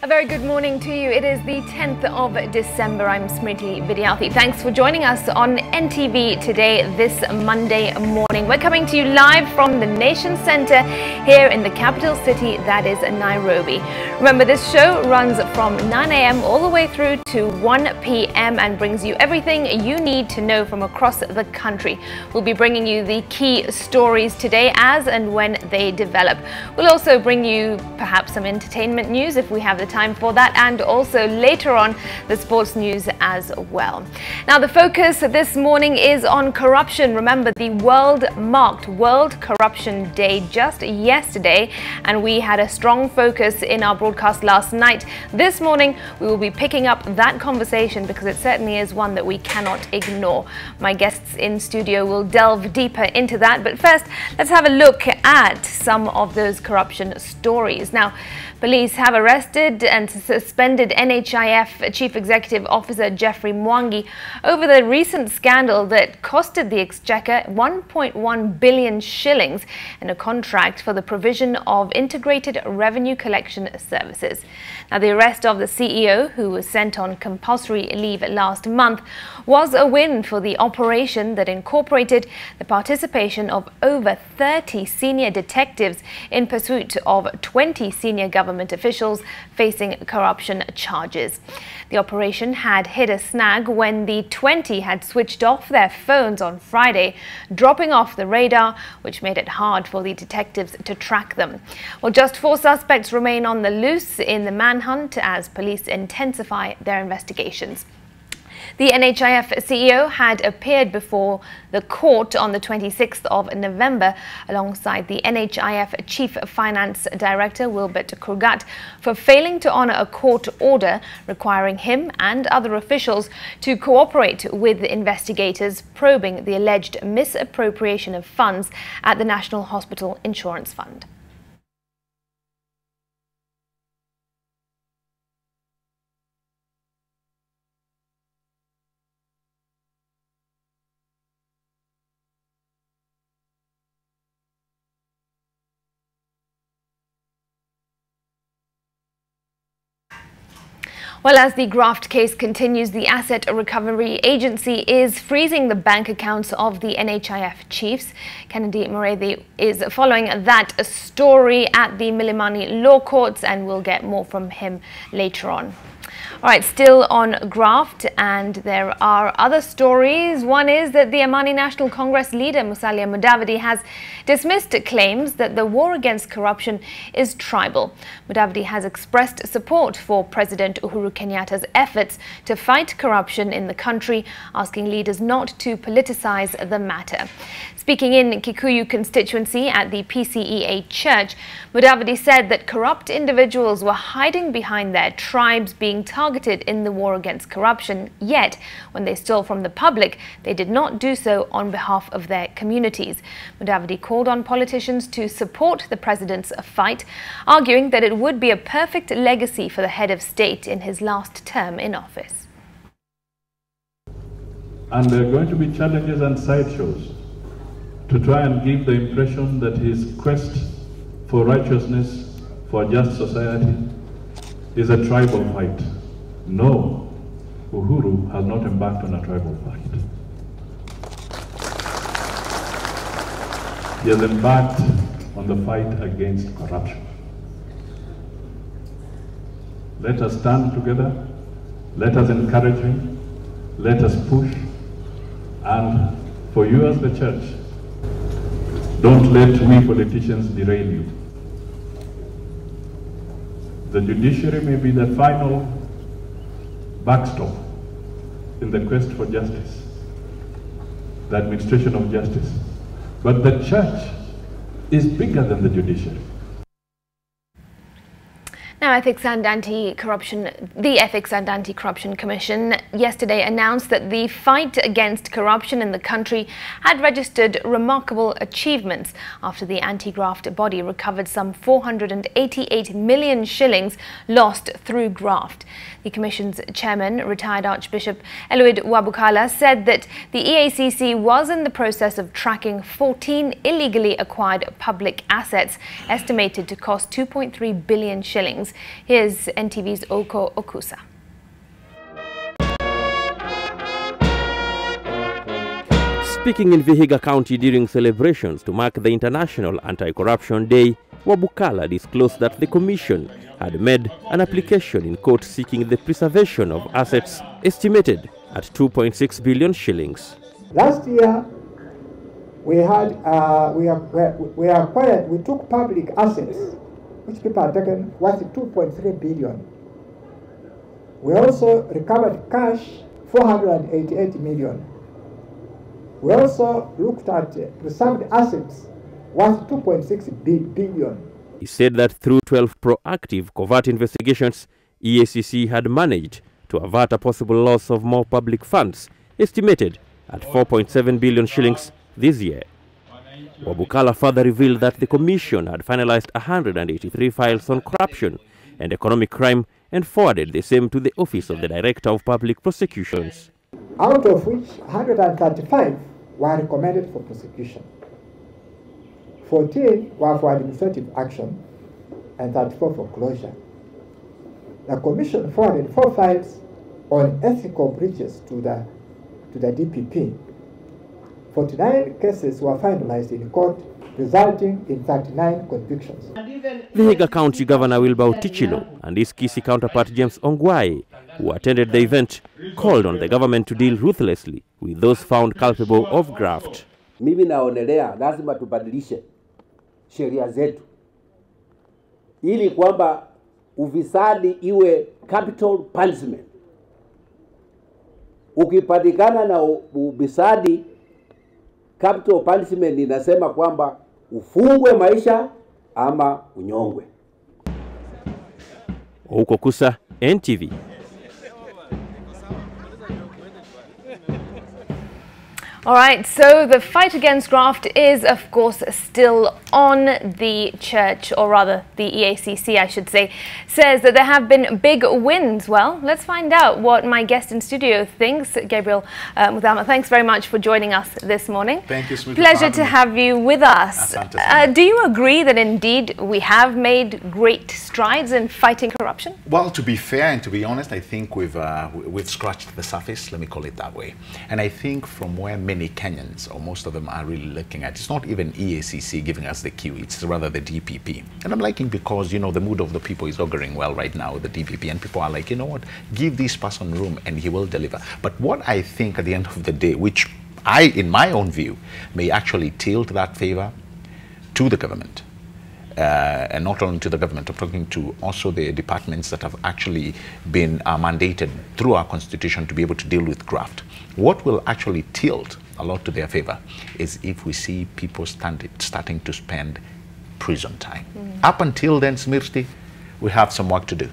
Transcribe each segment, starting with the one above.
A very good morning to you. It is the 10th of December. I'm Smriti Vidyarthi. Thanks for joining us on NTV Today this Monday morning. We're coming to you live from the Nation Centre here in the capital city, that is Nairobi. Remember, this show runs from 9 a.m. all the way through to 1 p.m. and brings you everything you need to know from across the country. We'll be bringing you the key stories today as and when they develop. We'll also bring you perhaps some entertainment news if we have the time for that, and also later on the sports news as well. Now, the focus this morning is on corruption. Remember, the world marked World Corruption Day just yesterday, and we had a strong focus in our broadcast last night. This morning we will be picking up that conversation because it certainly is one that we cannot ignore. My guests in studio will delve deeper into that, but first let's have a look at some of those corruption stories. Now, police have arrested and suspended NHIF Chief Executive Officer Geoffrey Mwangi over the recent scandal that costed the Exchequer 1.1 billion shillings in a contract for the provision of integrated revenue collection services. Now, the arrest of the CEO, who was sent on compulsory leave last month, was a win for the operation that incorporated the participation of over 30 senior detectives in pursuit of 20 senior government officials facing corruption charges. The operation had hit a snag when the 20 had switched off their phones on Friday, dropping off the radar, which made it hard for the detectives to track them. Well, just 4 suspects remain on the loose in the manhunt as police intensify their investigations. The NHIF CEO had appeared before the court on the 26th of November alongside the NHIF Chief Finance Director Wilbert Kurgat for failing to honour a court order requiring him and other officials to cooperate with the investigators probing the alleged misappropriation of funds at the National Hospital Insurance Fund. Well, as the graft case continues, the Asset Recovery Agency is freezing the bank accounts of the NHIF chiefs. Kennedy Mureithi is following that story at the Milimani Law Courts, and we'll get more from him later on. All right, still on graft, and there are other stories. One is that the Amani National Congress leader Musalia Mudavadi has dismissed claims that the war against corruption is tribal. Mudavadi has expressed support for President Uhuru Kenyatta's efforts to fight corruption in the country, asking leaders not to politicize the matter. Speaking in Kikuyu constituency at the PCEA church, Mudavadi said that corrupt individuals were hiding behind their tribes being targeted in the war against corruption, yet when they stole from the public, they did not do so on behalf of their communities. Mudavadi called on politicians to support the president's fight, arguing that it would be a perfect legacy for the head of state in his last term in office. And there are going to be challenges and sideshows to try and give the impression that his quest for righteousness, for a just society, is a tribal fight. No, Uhuru has not embarked on a tribal fight. He has embarked on the fight against corruption. Let us stand together, let us encourage him, let us push, and for you as the church, don't let we politicians derail you. The judiciary may be the final backstop in the quest for justice, the administration of justice. But the church is bigger than the judiciary. Now, the Ethics and Anti-Corruption Commission yesterday announced that the fight against corruption in the country had registered remarkable achievements after the anti-graft body recovered some 488 million shillings lost through graft. The Commission's chairman, retired Archbishop Eluid Wabukala, said that the EACC was in the process of tracking 14 illegally acquired public assets estimated to cost 2.3 billion shillings. Proceedings. Here's NTV's Oko Okusa. Speaking in Vihiga County during celebrations to mark the International Anti-Corruption Day, Wabukala disclosed that the Commission had made an application in court seeking the preservation of assets estimated at 2.6 billion shillings. Last year, we took public assets, which people had taken worth 2.3 billion. We also recovered cash, 488 million. We also looked at preserved assets worth 2.6 billion. He said that through 12 proactive covert investigations, EACC had managed to avert a possible loss of more public funds, estimated at 4.7 billion shillings this year. Wabukala further revealed that the Commission had finalized 183 files on corruption and economic crime and forwarded the same to the Office of the Director of Public Prosecutions. Out of which 135 were recommended for prosecution. 14 were for administrative action and 34 for closure. The Commission forwarded 4 files on ethical breaches to the DPP. 49 cases were finalized in court, resulting in 39 convictions. Vihiga County Governor Wilbur Tichilo and his Kisii counterpart James Ongwae, who attended the event, called on the government to deal ruthlessly with those found culpable of graft. Mimi naonelea lazima tubadilishe sheria zetu ili kwamba ufisadi iwe capital punishment. Ukipatikana na ufisadi, capital punishment inasema kwamba ufungwe maisha ama unyongwe. Oko Okusa, NTV. All right, so the fight against graft is, of course, still on. The church, or rather the EACC, I should say, says that there have been big wins. Well, let's find out what my guest in studio thinks. Gabriel Muthama, thanks very much for joining us this morning. Thank you, Smriti. Pleasure to have you with us. Do you agree that indeed we have made great strides in fighting corruption? Well, to be fair and to be honest, I think we've scratched the surface, let me call it that way. And I think from where many Kenyans, or most of them, are really looking at, it's not even EACC giving us the cue, it's rather the DPP. And I'm liking because, you know, the mood of the people is auguring well right now with the DPP, and people are like, you know what, give this person room and he will deliver. But what I think at the end of the day, which I, in my own view, may actually tilt that favor to the government, and not only to the government, I'm talking to also the departments that have actually been mandated through our constitution to be able to deal with graft. What will actually tilt a lot to their favor is if we see people starting to spend prison time. Up until then, Smriti, we have some work to do.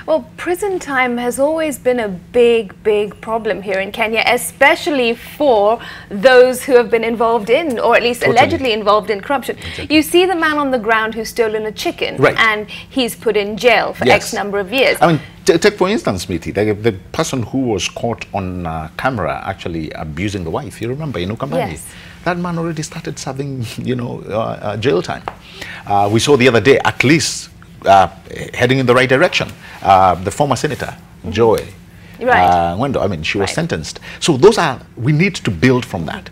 Well, prison time has always been a big problem here in Kenya, especially for those who have been involved in, or at least allegedly involved in corruption. You see the man on the ground who's stolen a chicken, and he's put in jail for X number of years. I mean, take for instance, Smriti, the person who was caught on camera actually abusing the wife, you remember, in Ukambani? Yes. That man already started serving, you know, jail time. We saw the other day, at least, heading in the right direction, the former senator, Joy Wendo, I mean, she was sentenced. So those are, we need to build from that.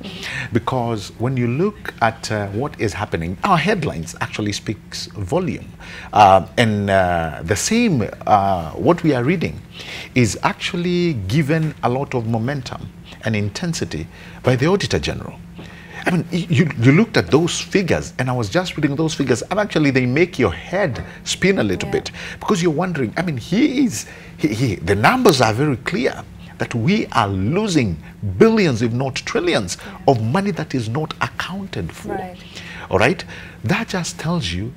Because when you look at what is happening, our headlines actually speaks volume. And the same, what we are reading is actually given a lot of momentum and intensity by the Auditor General. I mean, you looked at those figures, and I was just reading those figures, and actually they make your head spin a little bit, because you're wondering, I mean, the numbers are very clear that we are losing billions, if not trillions, of money that is not accounted for. All right? That just tells you,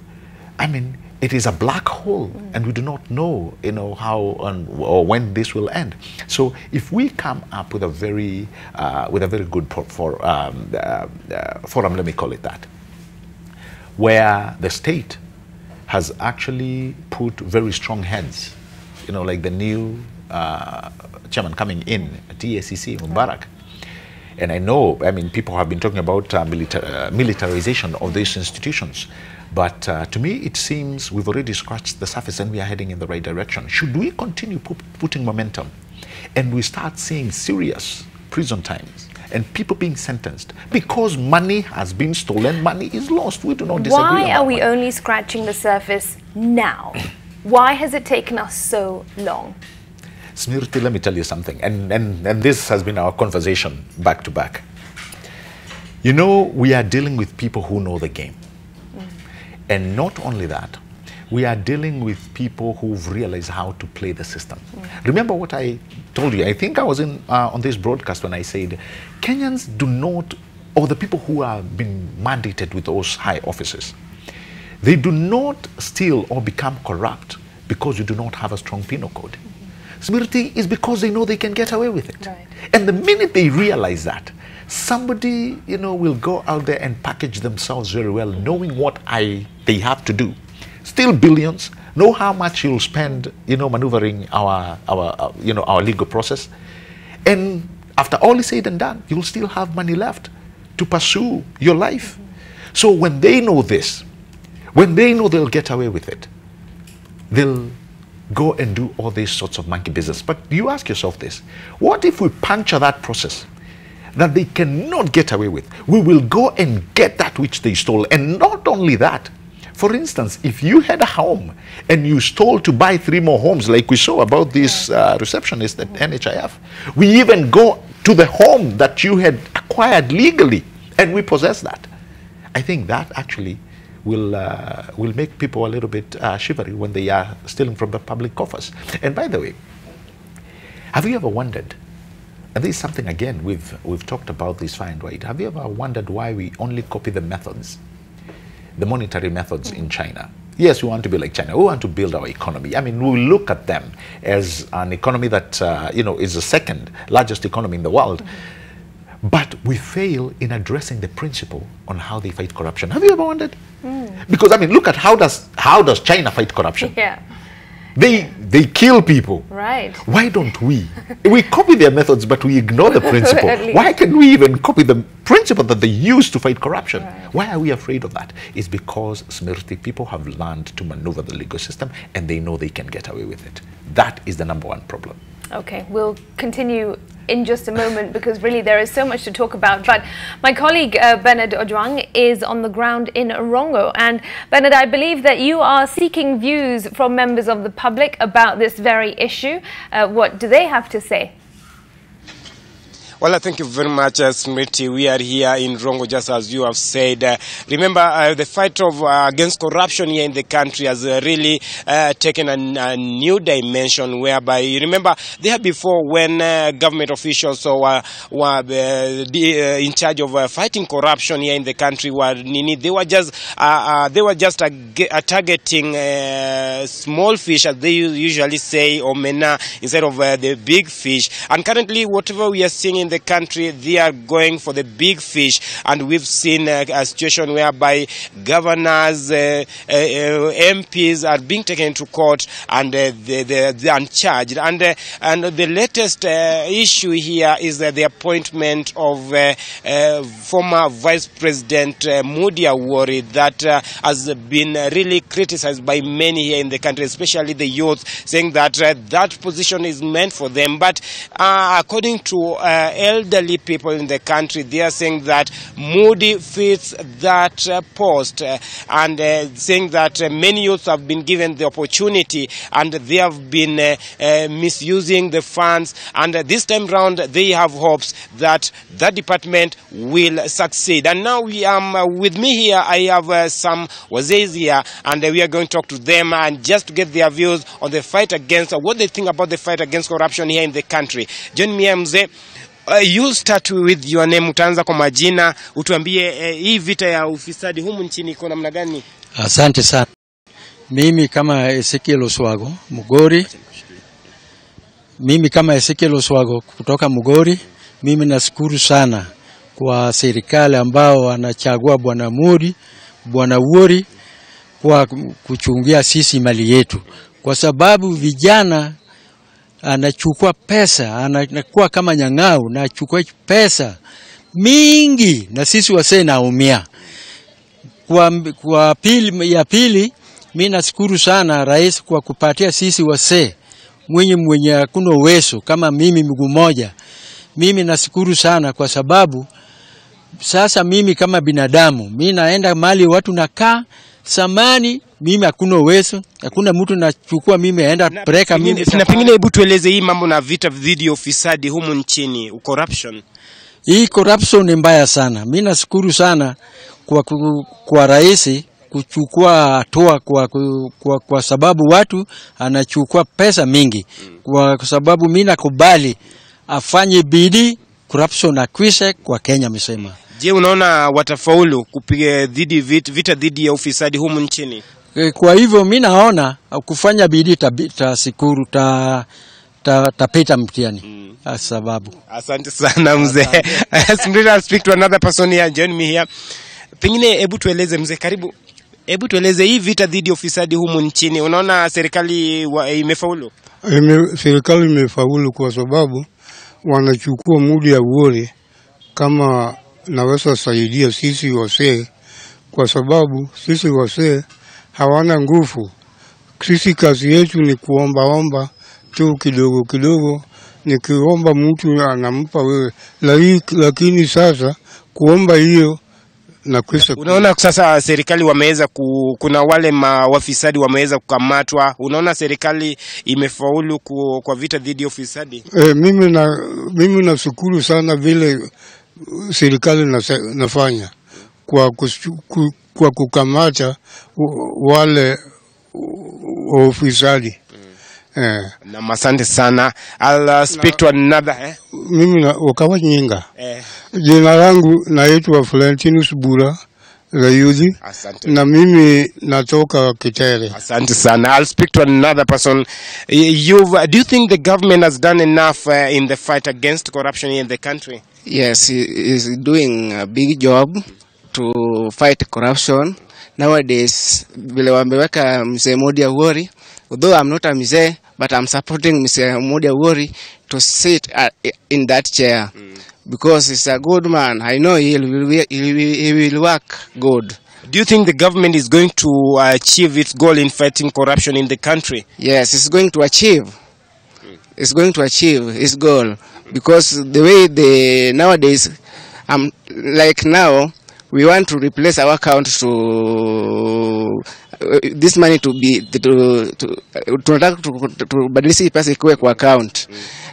I mean, it is a black hole, and we do not know, you know, how or when this will end. So if we come up with a very good forum, let me call it that, where the state has actually put very strong heads, you know, like the new chairman coming in at EACC, Mubarak. And I know, I mean, people have been talking about militarization of these institutions. But to me, it seems we've already scratched the surface and we are heading in the right direction. Should we continue putting momentum and we start seeing serious prison times and people being sentenced because money has been stolen, money is lost. We do not disagree. Why are we only scratching the surface now? Why has it taken us so long? Smriti, let me tell you something, and this has been our conversation back to back. You know, we are dealing with people who know the game. And not only that, we are dealing with people who've realized how to play the system. Remember what I told you, I think I was on this broadcast when I said, Kenyans do not, or the people who have been mandated with those high offices, they do not steal or become corrupt because you do not have a strong penal code. Smriti, is because they know they can get away with it. Right. And the minute they realize that, somebody, you know, will go out there and package themselves very well, knowing what they have to do. Steal billions, know how much you'll spend, you know, maneuvering our legal process. And after all is said and done, you'll still have money left to pursue your life. So when they know this, when they know they'll get away with it, they'll go and do all these sorts of monkey business. But you ask yourself this, what if we puncture that process that they cannot get away with? We will go and get that which they stole. And not only that, for instance, if you had a home and you stole to buy 3 more homes, like we saw about this receptionist at NHIF, we even go to the home that you had acquired legally and we possess that. I think that actually will make people a little bit shivery when they are stealing from the public coffers. And by the way, have you ever wondered, and this is something, again, we've talked about this fine, right? Have you ever wondered why we only copy the methods, the monetary methods in China? Yes, we want to be like China. We want to build our economy. I mean, we look at them as an economy that, you know, is the second largest economy in the world. But we fail in addressing the principle on how they fight corruption. Have you ever wondered? Because, I mean, look at how does China fight corruption? Yeah. They kill people. Right. Why don't we? We copy their methods, but we ignore the principle. Why can we even copy the principle that they use to fight corruption? Right. Why are we afraid of that? It's because, Smriti, people have learned to maneuver the legal system and they know they can get away with it. That is the #1 problem. Okay, we'll continue in just a moment because really there is so much to talk about. But my colleague Bernard Ojwang is on the ground in Rongo. And Bernard, I believe that you are seeking views from members of the public about this very issue. What do they have to say? Well, thank you very much, Smriti. We are here in Rongo, just as you have said. Remember, the fight against corruption here in the country has really taken a new dimension, whereby, you remember, there before when government officials were in charge of fighting corruption here in the country, they were just targeting small fish, as they usually say, or mena, instead of the big fish. And currently, whatever we are seeing in the country, they are going for the big fish, and we've seen a situation whereby governors, MPs are being taken to court and they're uncharged. And the latest issue here is the appointment of former Vice President Mudi Awori that has been really criticized by many here in the country, especially the youth, saying that that position is meant for them. But according to elderly people in the country, they are saying that Mudi fits that post, and saying that many youths have been given the opportunity and they have been misusing the funds, and this time round they have hopes that that department will succeed. And now with me here, I have some Wazeis here, and we are going to talk to them and just to get their views on the fight against, what they think about the fight against corruption here in the country. Join me, mzee. You'll start with your name, utaanza kwa majina, utuambie hii vita ya ufisadi humu nchini iko namna gani? Asante sana. Mimi kama Ezekiel Oswago, Mugori. Mimi kama Ezekiel Oswago kutoka Mugori, mimi nashukuru sana kwa serikali ambao wanachagua Bwana Mudi, Bwana Awori kwa kuchungia sisi mali yetu. Kwa sababu vijana anachukua pesa, anakuwa kama nyang'au na achukua pesa mingi na sisi wasee naumia. Kwa pili mimi nashukuru sana rais kwa kupatia sisi wasee mwenye hakuna uwezo kama mimi mguu moja. Mimi nashukuru sana kwa sababu sasa mimi kama binadamu mimi naenda mali watu nakaa samani, mimi hakuna uwezo, hakuna mtu nachukua mimi aenda preka mimi. Na pengine hebu tueleze hii mambo na vita dhidi ya ufisadi humu nchini, corruption. Hii corruption ni mbaya sana. Mimi nashukuru sana kwa rais kuchukua hatua kwa sababu watu anachukua pesa mingi. Kwa sababu mimi nakubali afanye bidii corruption akwishe kwa Kenya msema. Je, unaona watafaulu kupiga vita dhidi ya ufisadi humu nchini? Kwa hivyo mimi naona kufanya bidii tasikuru tapita mtihani. Sababu. Asante sana mzee. Smriti, I'll speak to another person here. Join me here. Pengine hebu tueleze mzee, karibu. Hebu tueleze hii vita dhidi ya ufisadi humu nchini. Unaona serikali imefaulu? Serikali imefaulu kwa sababu wanachukua muda ya uore kama naweza saidia sisi wasee, kwa sababu sisi wasee hawana nguvu. Sisi kazi yetu ni kuomba tu kidogo kidogo, nikiomba mtu anampa wewe, lakini sasa kuomba hiyo na kwesa. Unaona sasa serikali wameweza kuna wale wafisadi wameweza kukamatwa. Unaona serikali imefaulu kwa vita dhidi ya ufisadi? Mimi nashukuru sana vile serikali nafanya kwa kukamata wale ufisadi. Na asante sana. I'll speak to another. Mimi wakawa nyinga. Jina langu naitwa Valentinus Bura Rayuzi. Na mimi natoka Kitere. Asante sana. I'll speak to another person. Do you think the government has done enough in the fight against corruption in the country? Yes, he is doing a big job to fight corruption. Nowadays, vile wameweka Mzee Vidyarthi, although I'm not a mzee, but I'm supporting Mzee Vidyarthi to sit in that chair because he's a good man. I know he will work good. Do you think the government is going to achieve its goal in fighting corruption in the country? Yes, it's going to achieve. It's going to achieve its goal because the way nowadays, like now, we want to replace our account to this money to be tunataka kubadilisha pesa ikuwe kwa account.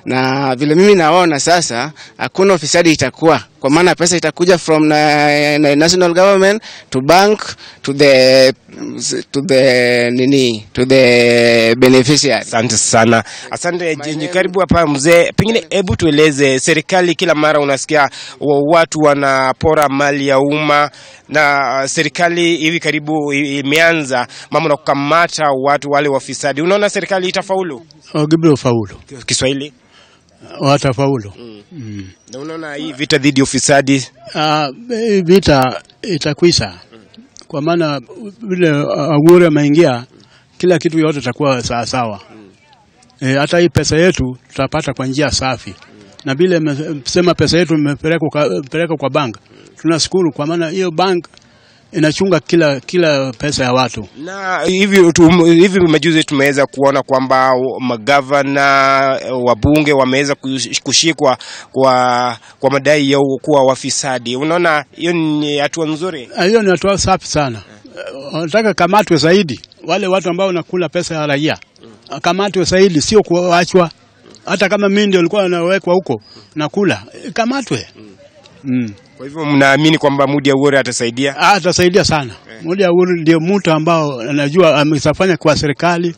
Na vile mimi naona sasa hakuna ofisadi itakuwa, kwa maana pesa itakuja from national government to bank to the beneficiary. Asante sana. Asante Jenji, karibu hapa mzee. Pengine hebu tueleze, serikali kila mara unasikia watu wanapora mali ya umma, na serikali hivi karibu imeanza mambo na kukamata watu wale wafisadi. Unaona serikali itafaulu? Gibro faulu. Kiswahili? Watafaulu. Na unaona hii vita dhidi ya ufisadi? Vita itakwisha. Kwa maana vile Agure maingia, kila kitu yote itakuwa sawa sawa. Hata hii pesa yetu tutapata kwa njia safi. Na vile sema pesa yetu imepeleka kwa bank, tunashukuru kwa maana hiyo bank inachunga kila pesa ya watu. Na hivi majuzi tumeweza kuona kwamba magavana, wabunge wameweza kushikwa kwa madai ya kuwa wafisadi. Unaona hiyo ni hatua nzuri? Hiyo ni hatua safi sana. Nataka kamatwe zaidi wale watu ambao wanakula pesa ya raia. Kamatwe zaidi, sio kuachwa. Hata kama mimi ndio nilikuwa nawekwa huko nakula, kamatwe. Kwa hivyo mnaamini kwamba Vidyarthi atasaidia? Atasaidia sana. Vidyarthi ndio mtu ambao anajua amesafanya kwa serikali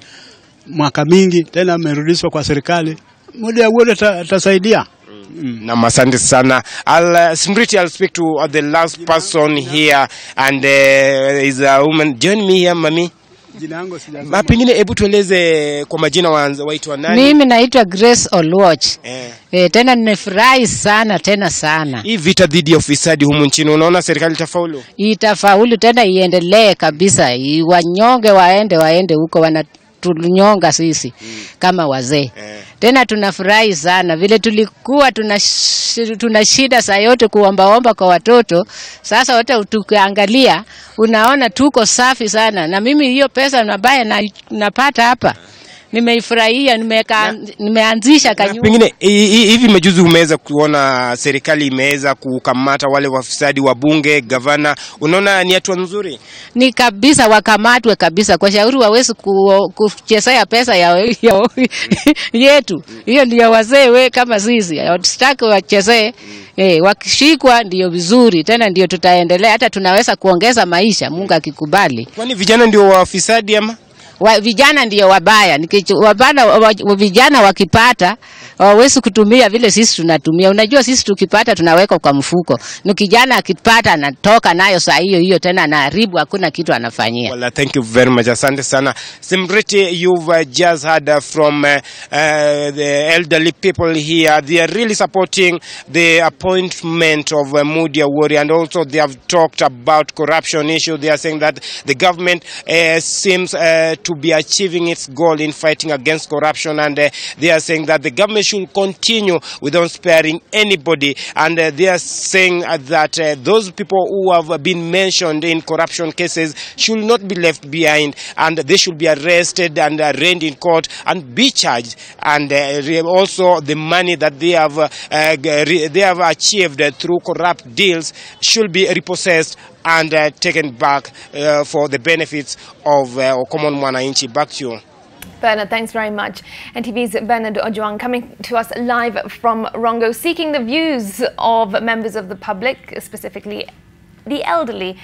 mwaka mingi, tena amerudishwa kwa serikali. Vidyarthi atasaidia. Na asante sana. Smriti, I'll speak to the last person here, and is a woman. Join me here, mami. Pengine hebu tueleze kwa majina waitwa nani? Mimi naitwa Grace Olwach. Tena nimefurahi sana tena sana. Hii vita dhidi ya ufisadi humu nchini, unaona serikali itafaulu? Itafaulu tena, iendelee kabisa. Wanyonge waende huko, kutunyonga sisi kama wazee. Tena tunafurahi sana vile tulikuwa tuna shida saa yote kuombaomba kwa watoto. Sasa wote tukiangalia unaona tuko safi sana, na mimi hiyo pesa mabaya napata hapa nimeifurahia, nimeanzisha kanyumba. Pengine hivi majuzi umeweza kuona serikali imeweza kukamata wale wafisadi wa bunge, gavana, unaona ni hatua nzuri? Ni kabisa, wakamatwe kabisa, kwa shauri wawezi kuchezea pesa yetu. Hiyo ndio wazee kama sisi hatutaki wachezee. Wakishikwa ndio vizuri, tena ndio tutaendelea, hata tunaweza kuongeza maisha Mungu akikubali. Kwani vijana ndio wafisadi ama? Vijana ndio wabaya. Vijana wakipata hawawezi kutumia vile sisi tunatumia. Unajua sisi tukipata tunaweka kwa mfuko. Ni kijana akipata anatoka nayo saa hiyo tena anaharibu, hakuna kitu anafanyia. Well, thank you very much. Asante sana. Smriti, you've just heard from the elderly people here. They are really supporting the appointment of Mudi Awori, and also they have talked about corruption issue. They are saying that the government seems to be achieving its goal in fighting against corruption, and they are saying that the government should continue without sparing anybody, and they are saying that those people who have been mentioned in corruption cases should not be left behind, and they should be arrested and arraigned in court and be charged, and also the money that they have achieved through corrupt deals should be repossessed and taken back for the benefits of common mwananchi. Back to you. Bernard, thanks very much. NTV's Bernard Ojwang coming to us live from Rongo, seeking the views of members of the public, specifically the elderly,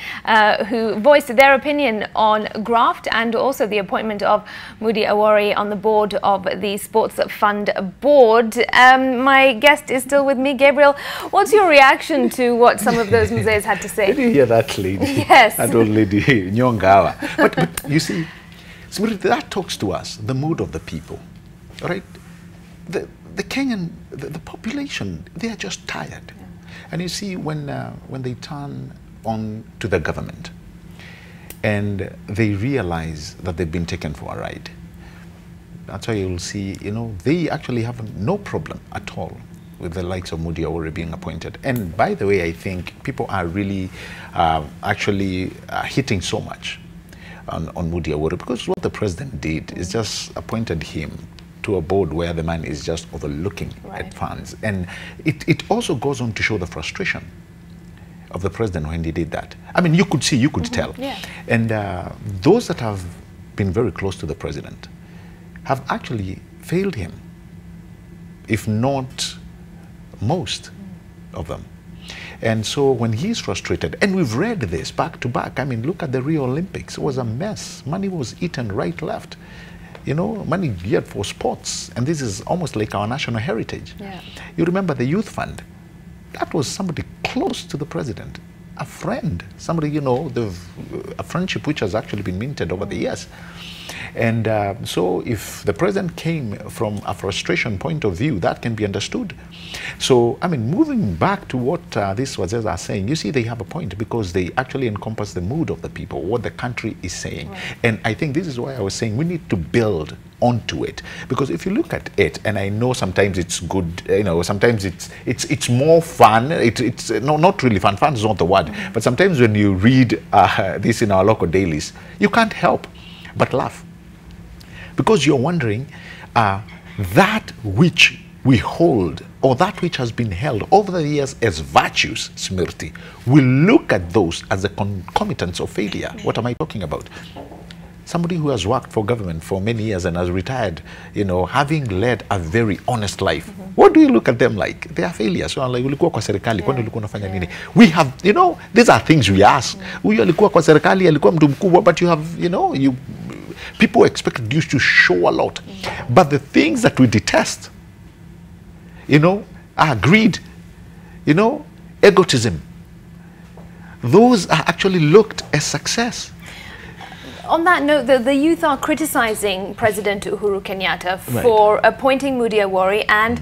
who voiced their opinion on graft and also the appointment of Mudi Awori on the board of the Sports Fund Board. My guest is still with me. Gabriel, what's your reaction to what some of those musees had to say? Did you hear that lady? Yes. That old lady, Nyongawa. But you see, Smriti, that talks to us, the mood of the people, all right? The Kenyan, the population, they are just tired. Yeah. And you see, when they turn on to the government and they realize that they've been taken for a ride, that's why you'll see, they actually have no problem at all with the likes of Mudi Awori being appointed. And by the way, I think people are really actually hitting so much on Mudi Awori, because what the president did is just appointed him to a board where the man is just overlooking at funds. And it also goes on to show the frustration of the president when he did that. I mean, you could see, you could tell. Yeah. And those that have been very close to the president have actually failed him, if not most of them. And so when he's frustrated, and we've read this back to back, I mean, look at the Rio Olympics. It was a mess. Money was eaten right, left. Money geared for sports. And this is almost like our national heritage. Yeah. You remember the youth fund. That was somebody close to the president, a friend, somebody, a friendship which has actually been minted over the years. And so if the president came from a frustration point of view, that can be understood. So, I mean, moving back to what these wazes are saying, you see, they have a point, because they actually encompass the mood of the people, what the country is saying. Right. And I think this is why I was saying we need to build onto it, because if you look at it, and I know sometimes it's good, sometimes it's more fun. It's not really fun. Fun is not the word. But sometimes when you read this in our local dailies, you can't help but laugh, because you're wondering that which we hold, or that which has been held over the years as virtues, Smriti, we look at those as the concomitants of failure. What am I talking about? Somebody who has worked for government for many years and has retired, having led a very honest life. What do you look at them like? They are failures. So like, ulikuwa kwa serikali, kwani ulikuwa unafanya nini? We have, these are things we ask. Huyu alikuwa kwa serikali, alikuwa mtu mkubwa, but you have, people expect you to show a lot. But the things that we detest, are greed, egotism. Those are actually looked as success. On that note, the youth are criticizing President Uhuru Kenyatta for appointing Mudi Awori and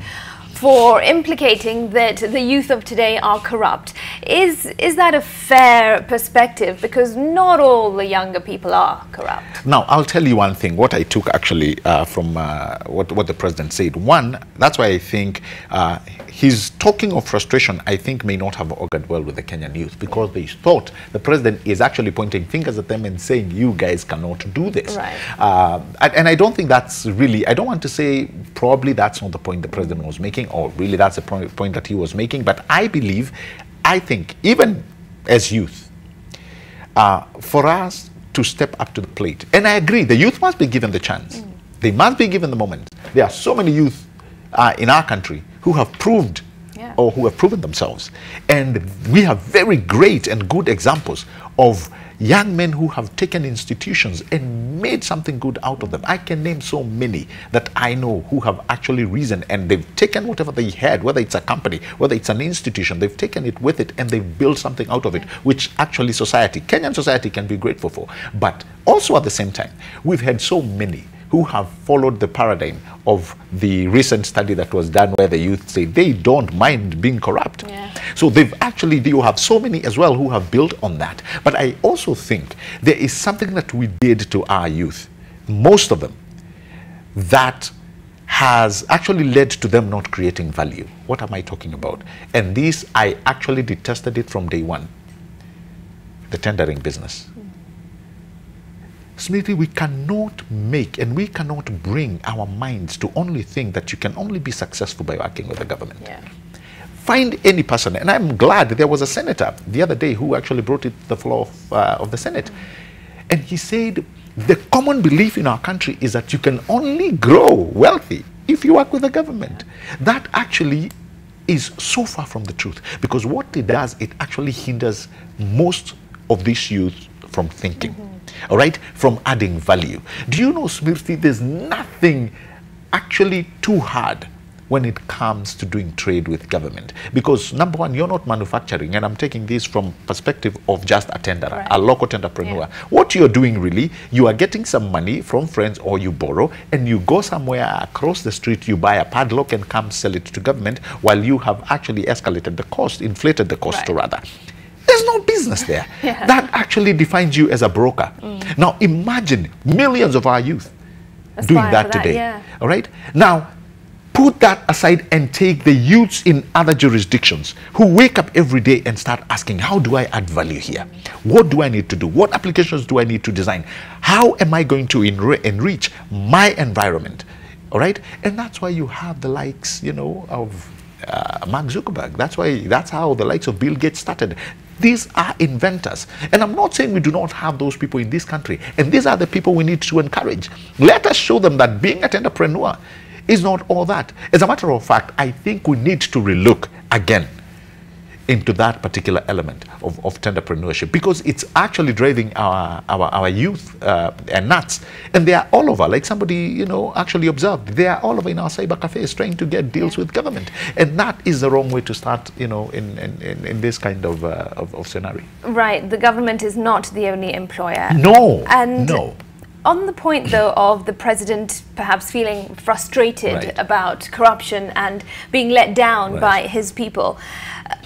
for implicating that the youth of today are corrupt. Is that a fair perspective? Because not all the younger people are corrupt. Now, I'll tell you one thing, what I took actually from what the president said. One, that's why I think his talking of frustration, I think, may not have augured well with the Kenyan youth, because they thought the president is actually pointing fingers at them and saying, you guys cannot do this. Right. And I don't think that's really, I don't want to say probably that's not the point the president was making, or really that's the point that he was making, but I think, even as youth, for us to step up to the plate, and I agree, the youth must be given the chance. They must be given the moment. There are so many youth in our country who have proved or who have proven themselves. And we have very great and good examples of young men who have taken institutions and made something good out of them. I can name so many that I know who have actually risen, and they've taken whatever they had, whether it's a company, whether it's an institution, they've taken it with it and they've built something out of it, which actually Kenyan society can be grateful for. But also at the same time, we've had so many who have followed the paradigm of the recent study that was done, where the youth say they don't mind being corrupt. So you have so many as well who have built on that. But I also think there is something that we did to our youth, most of them, that has actually led to them not creating value. What am I talking about? And this, I actually detested it from day one. The tendering business. Smriti, we cannot make and we cannot bring our minds to only think that you can only be successful by working with the government. Find any person, and I'm glad there was a senator the other day who actually brought it to the floor of the Senate. And he said, the common belief in our country is that you can only grow wealthy if you work with the government. That actually is so far from the truth, because what it does, it actually hinders most of these youth from thinking. All right, from adding value. Do you know, Smriti, there's nothing actually too hard when it comes to doing trade with government, because number one, you're not manufacturing, and I'm taking this from perspective of just a tenderer, a local entrepreneur. What you're doing really, you are getting some money from friends, or you borrow, and you go somewhere across the street, you buy a padlock and come sell it to government, while you have actually escalated the cost, inflated the cost rather. There's no business there. That actually defines you as a broker. Now imagine millions of our youth doing that today. All right. Now put that aside and take the youths in other jurisdictions who wake up every day and start asking, how do I add value here? What do I need to do? What applications do I need to design? How am I going to enrich my environment? All right. And that's why you have the likes, you know, of Mark Zuckerberg. That's how the likes of Bill Gates started. These are inventors. And I'm not saying we do not have those people in this country. And these are the people we need to encourage. Let us show them that being an entrepreneur is not all that. As a matter of fact, I think we need to relook again into that particular element of entrepreneurship, because it's actually driving our youth nuts. And they are all over, like somebody, you know, actually observed, they are all over in our cyber cafes trying to get deals with government. And that is the wrong way to start, you know, in this kind of scenario. Right, the government is not the only employer. No, and no. On the point, though, of the president perhaps feeling frustrated about corruption and being let down by his people,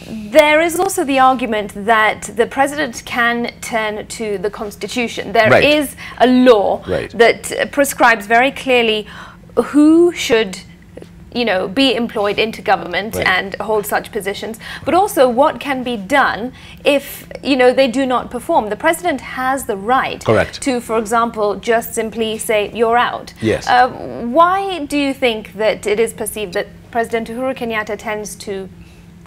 there is also the argument that the president can turn to the Constitution. There is a law that prescribes very clearly who should, you know, be employed into government and hold such positions, but also what can be done if, you know, they do not perform. The president has the right to, for example, just simply say, you're out. Why do you think that it is perceived that President Uhuru Kenyatta tends to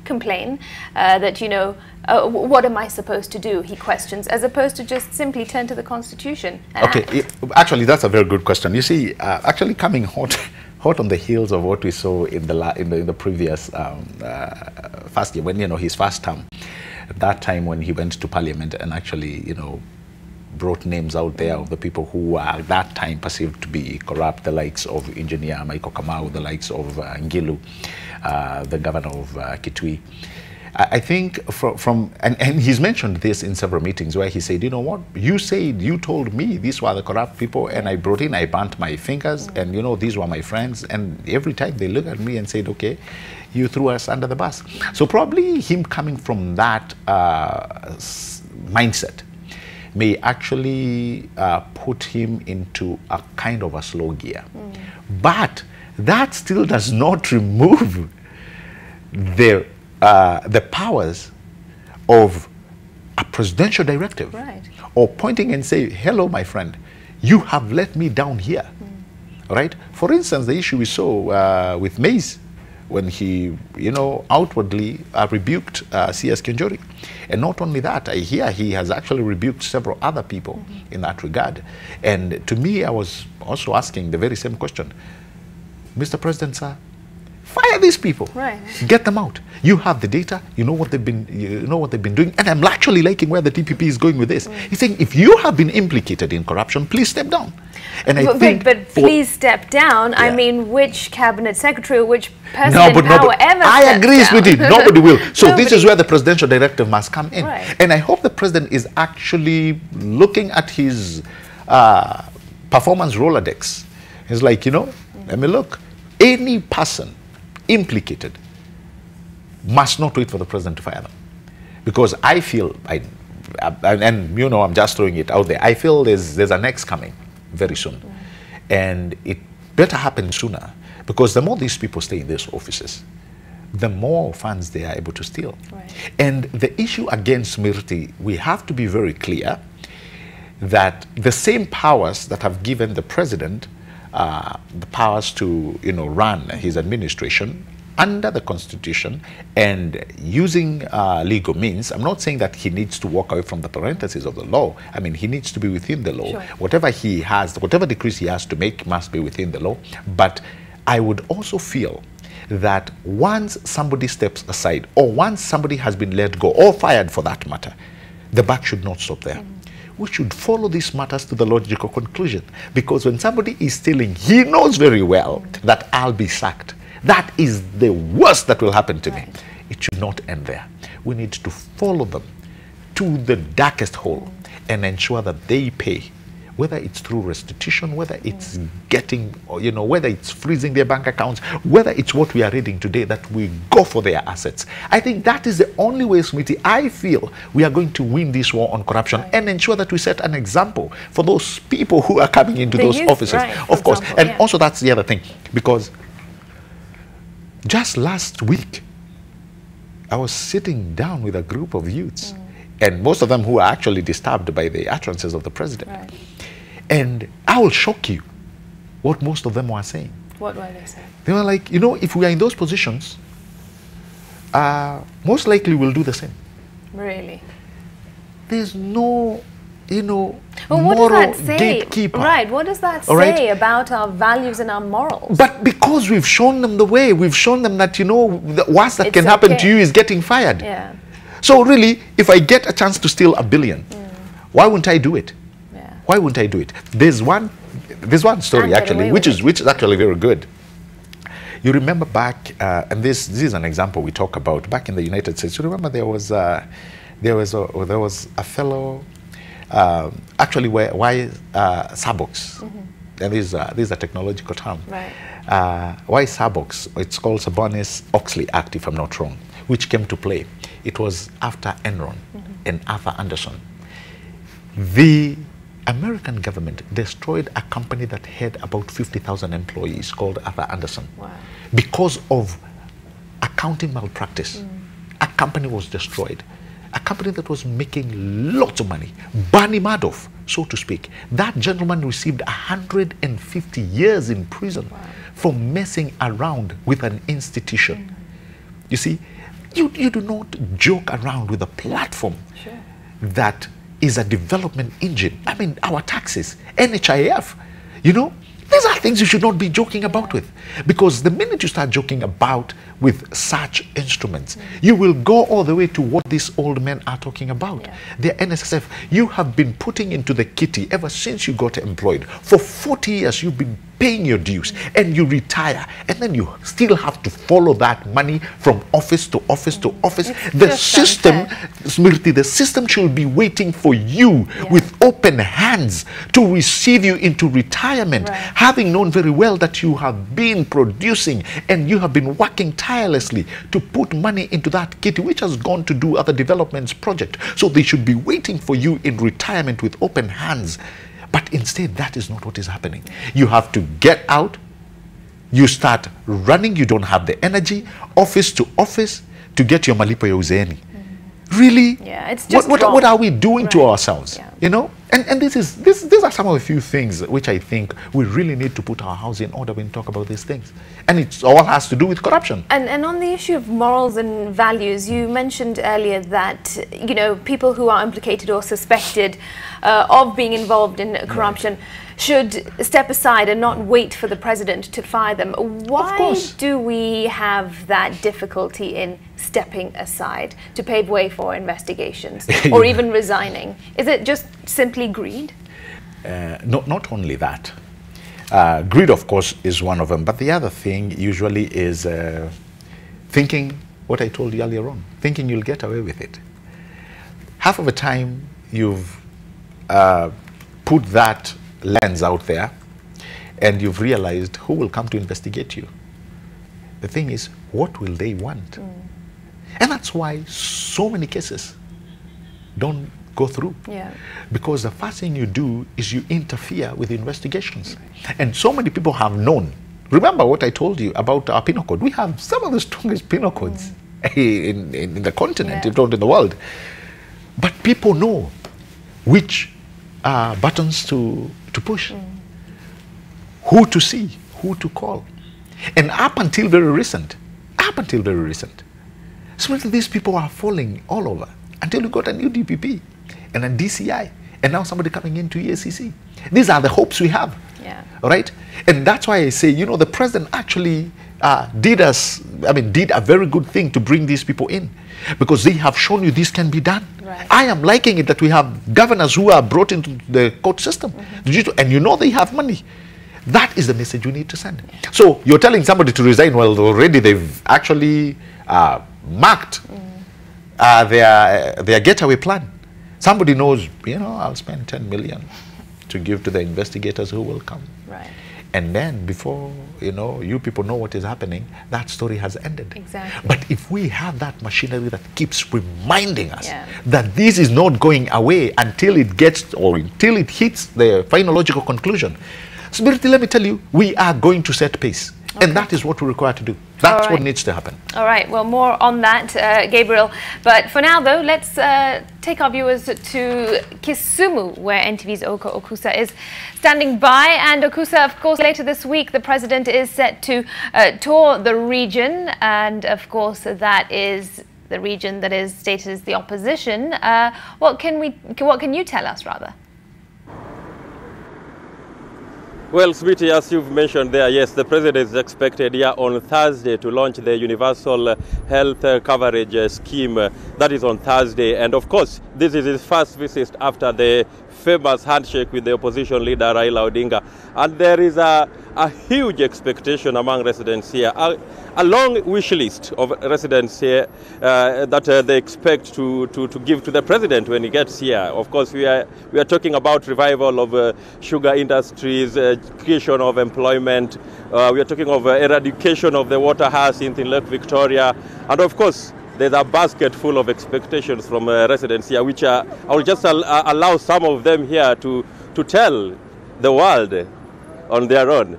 complain that, you know, what am I supposed to do, he questions, as opposed to just simply turn to the Constitution and act? Actually, that's a very good question. You see, actually coming hot on the heels of what we saw in the previous first year, when, you know, his first term, at that time when he went to Parliament and actually, you know, brought names out there of the people who were at that time perceived to be corrupt, the likes of Engineer Michael Kamau, the likes of Ngilu, the governor of Kitui. I think and he's mentioned this in several meetings where he said, you know what, you told me these were the corrupt people, and I burnt my fingers, and you know, these were my friends, and every time they look at me and said, okay, you threw us under the bus. So probably him coming from that mindset may actually put him into a kind of a slow gear. But that still does not remove the powers of a presidential directive, or pointing and say, hello, my friend, you have let me down here, right? For instance, the issue we saw with Mays, when he, you know, outwardly rebuked C.S. Kenjori. And not only that, I hear he has actually rebuked several other people in that regard. And to me, I was also asking the very same question. Mr. President, sir, fire these people. Right. Get them out. You have the data. You know what they've been doing. And I'm actually liking where the TPP is going with this. He's saying, if you have been implicated in corruption, please step down. And but please step down. Yeah. I mean, which cabinet secretary, which person, however. I agree with it. Nobody will. So this is where the presidential directive must come in. Right. And I hope the president is actually looking at his performance Rolodex. He's like, you know, let me look. Any person implicated must not wait for the president to fire them. Because I feel, and you know, I'm just throwing it out there, I feel there's an X coming very soon. And it better happen sooner, because the more these people stay in these offices, the more funds they are able to steal. Right. And the issue against Smriti, we have to be very clear that the same powers that have given the president the powers to, you know, run his administration under the Constitution and using legal means. I'm not saying that he needs to walk away from the parentheses of the law. I mean, he needs to be within the law. Sure. Whatever he has, whatever decrees he has to make must be within the law. But I would also feel that once somebody steps aside, or once somebody has been let go, or fired for that matter, the buck should not stop there. We should follow these matters to the logical conclusion. Because when somebody is stealing, he knows very well that I'll be sacked. That is the worst that will happen to me. It should not end there. We need to follow them to the darkest hole and ensure that they pay, whether it's through restitution, whether it's getting, you know, whether it's freezing their bank accounts, whether it's what we are reading today, that we go for their assets. I think that is the only way, Smriti, I feel we are going to win this war on corruption and ensure that we set an example for those people who are coming into those offices. Of course. And also that's the other thing, because just last week, I was sitting down with a group of youths, and most of them who are actually disturbed by the utterances of the president. Right. And I will shock you what most of them were saying. What were they saying? They were like, you know, if we are in those positions, most likely we'll do the same. Really? There's no, you know, well, what moral does that say? Gatekeeper. Right, what does that say about our values and our morals? But because we've shown them the way, we've shown them that, you know, the worst that can happen to you is getting fired. Yeah. So really, if I get a chance to steal $1 billion, why wouldn't I do it? Yeah. Why wouldn't I do it? There's one story actually, which is actually very good. You remember back, and this is an example we talk about back in the United States. You remember there was a fellow, actually why Starbucks, and this is a technological term. Right. Why Starbucks? It's called Sarbanes-Oxley Act, if I'm not wrong, which came to play. It was after Enron and Arthur Anderson. The American government destroyed a company that had about 50,000 employees called Arthur Anderson. Wow. Because of accounting malpractice. A company was destroyed. A company that was making lots of money. Barney Madoff, so to speak. That gentleman received 150 years in prison for messing around with an institution. You see, you do not joke around with a platform that is a development engine. I mean, our taxes, NHIF, you know, these are things you should not be joking about with. Because the minute you start joking about with such instruments. You will go all the way to what these old men are talking about. The NSSF, you have been putting into the kitty ever since you got employed. For 40 years, you've been paying your dues, and you retire, and then you still have to follow that money from office to office to office. The system, Smriti, the system should be waiting for you with open hands to receive you into retirement, having known very well that you have been producing and you have been working tirelessly to put money into that kitty, which has gone to do other developments project. So they should be waiting for you in retirement with open hands. But instead, that is not what is happening. You have to get out, you start running, you don't have the energy, office to office, to get your malipo ya uzeeni. Really? Yeah, it's just what are we doing to ourselves? You know? And these are some of the few things which I think we really need to put our house in order when we talk about these things. And it all has to do with corruption. And on the issue of morals and values, you mentioned earlier that, you know, people who are implicated or suspected of being involved in corruption should step aside and not wait for the president to fire them. Why do we have that difficulty in stepping aside to pave way for investigations or even resigning? Is it just simply greed? Not only that. Greed, of course, is one of them. But the other thing usually is thinking what I told you earlier on, thinking you'll get away with it. Half of the time you've put that lens out there and you've realized who will come to investigate you. The thing is, what will they want? And that's why so many cases don't go through. Because the first thing you do is you interfere with investigations. And so many people have known. Remember what I told you about our penal code. We have some of the strongest penal codes in the continent, if not in the world. But people know which buttons to push, who to see, who to call. And up until very recent, so these people are falling all over until you got a new DPP and a DCI and now somebody coming into EACC. These are the hopes we have, right? And that's why I say, you know, the president actually did a very good thing to bring these people in, because they have shown you this can be done. I am liking it that we have governors who are brought into the court system, and you know they have money. That is the message we need to send. So you're telling somebody to resign, well, already they've actually marked their getaway plan. Somebody knows, you know, I'll spend 10 million to give to the investigators who will come. And then before, you know, you people know what is happening, that story has ended. But if we have that machinery that keeps reminding us that this is not going away until it gets, or until it hits the final logical conclusion, Smriti, let me tell you, we are going to set pace. And that is what we require to do. That's what needs to happen. All right, well, more on that, Gabriel. But for now, though, let's take our viewers to Kisumu, where NTV's Oka Okusa is standing by. And Okusa, of course, later this week, the president is set to tour the region. And, of course, that is the region that is stated as the opposition. What can you tell us, rather? Well, Smriti, as you've mentioned there, yes, the president is expected here on Thursday to launch the Universal Health Coverage Scheme. That is on Thursday. And of course, this is his first visit after the famous handshake with the opposition leader Raila Odinga. And there is a huge expectation among residents here, a long wish list of residents here that they expect to give to the president when he gets here. Of course, we are talking about revival of sugar industries, creation of employment. We are talking of eradication of the water hyacinth in Lake Victoria, and of course, there's a basket full of expectations from residents here, which I will just allow some of them here to tell the world on their own.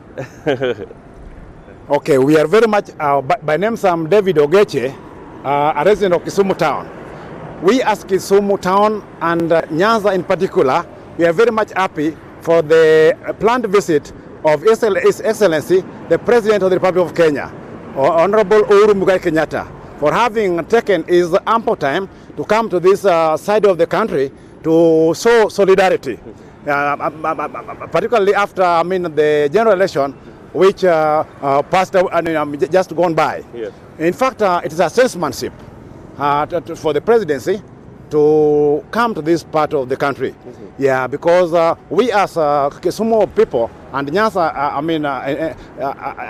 Okay, we are very much, by name I'm David Ogeche, a resident of Kisumu town. We as Kisumu town and Nyanza in particular, we are very much happy for the planned visit of His Excellency, the President of the Republic of Kenya, Honorable Uhuru Muigai Kenyatta, for having taken his ample time to come to this side of the country to show solidarity, particularly after the general election which passed just gone by. In fact, it is a statesmanship for the presidency to come to this part of the country. Yeah, because we as Kisumu people and Nyanza,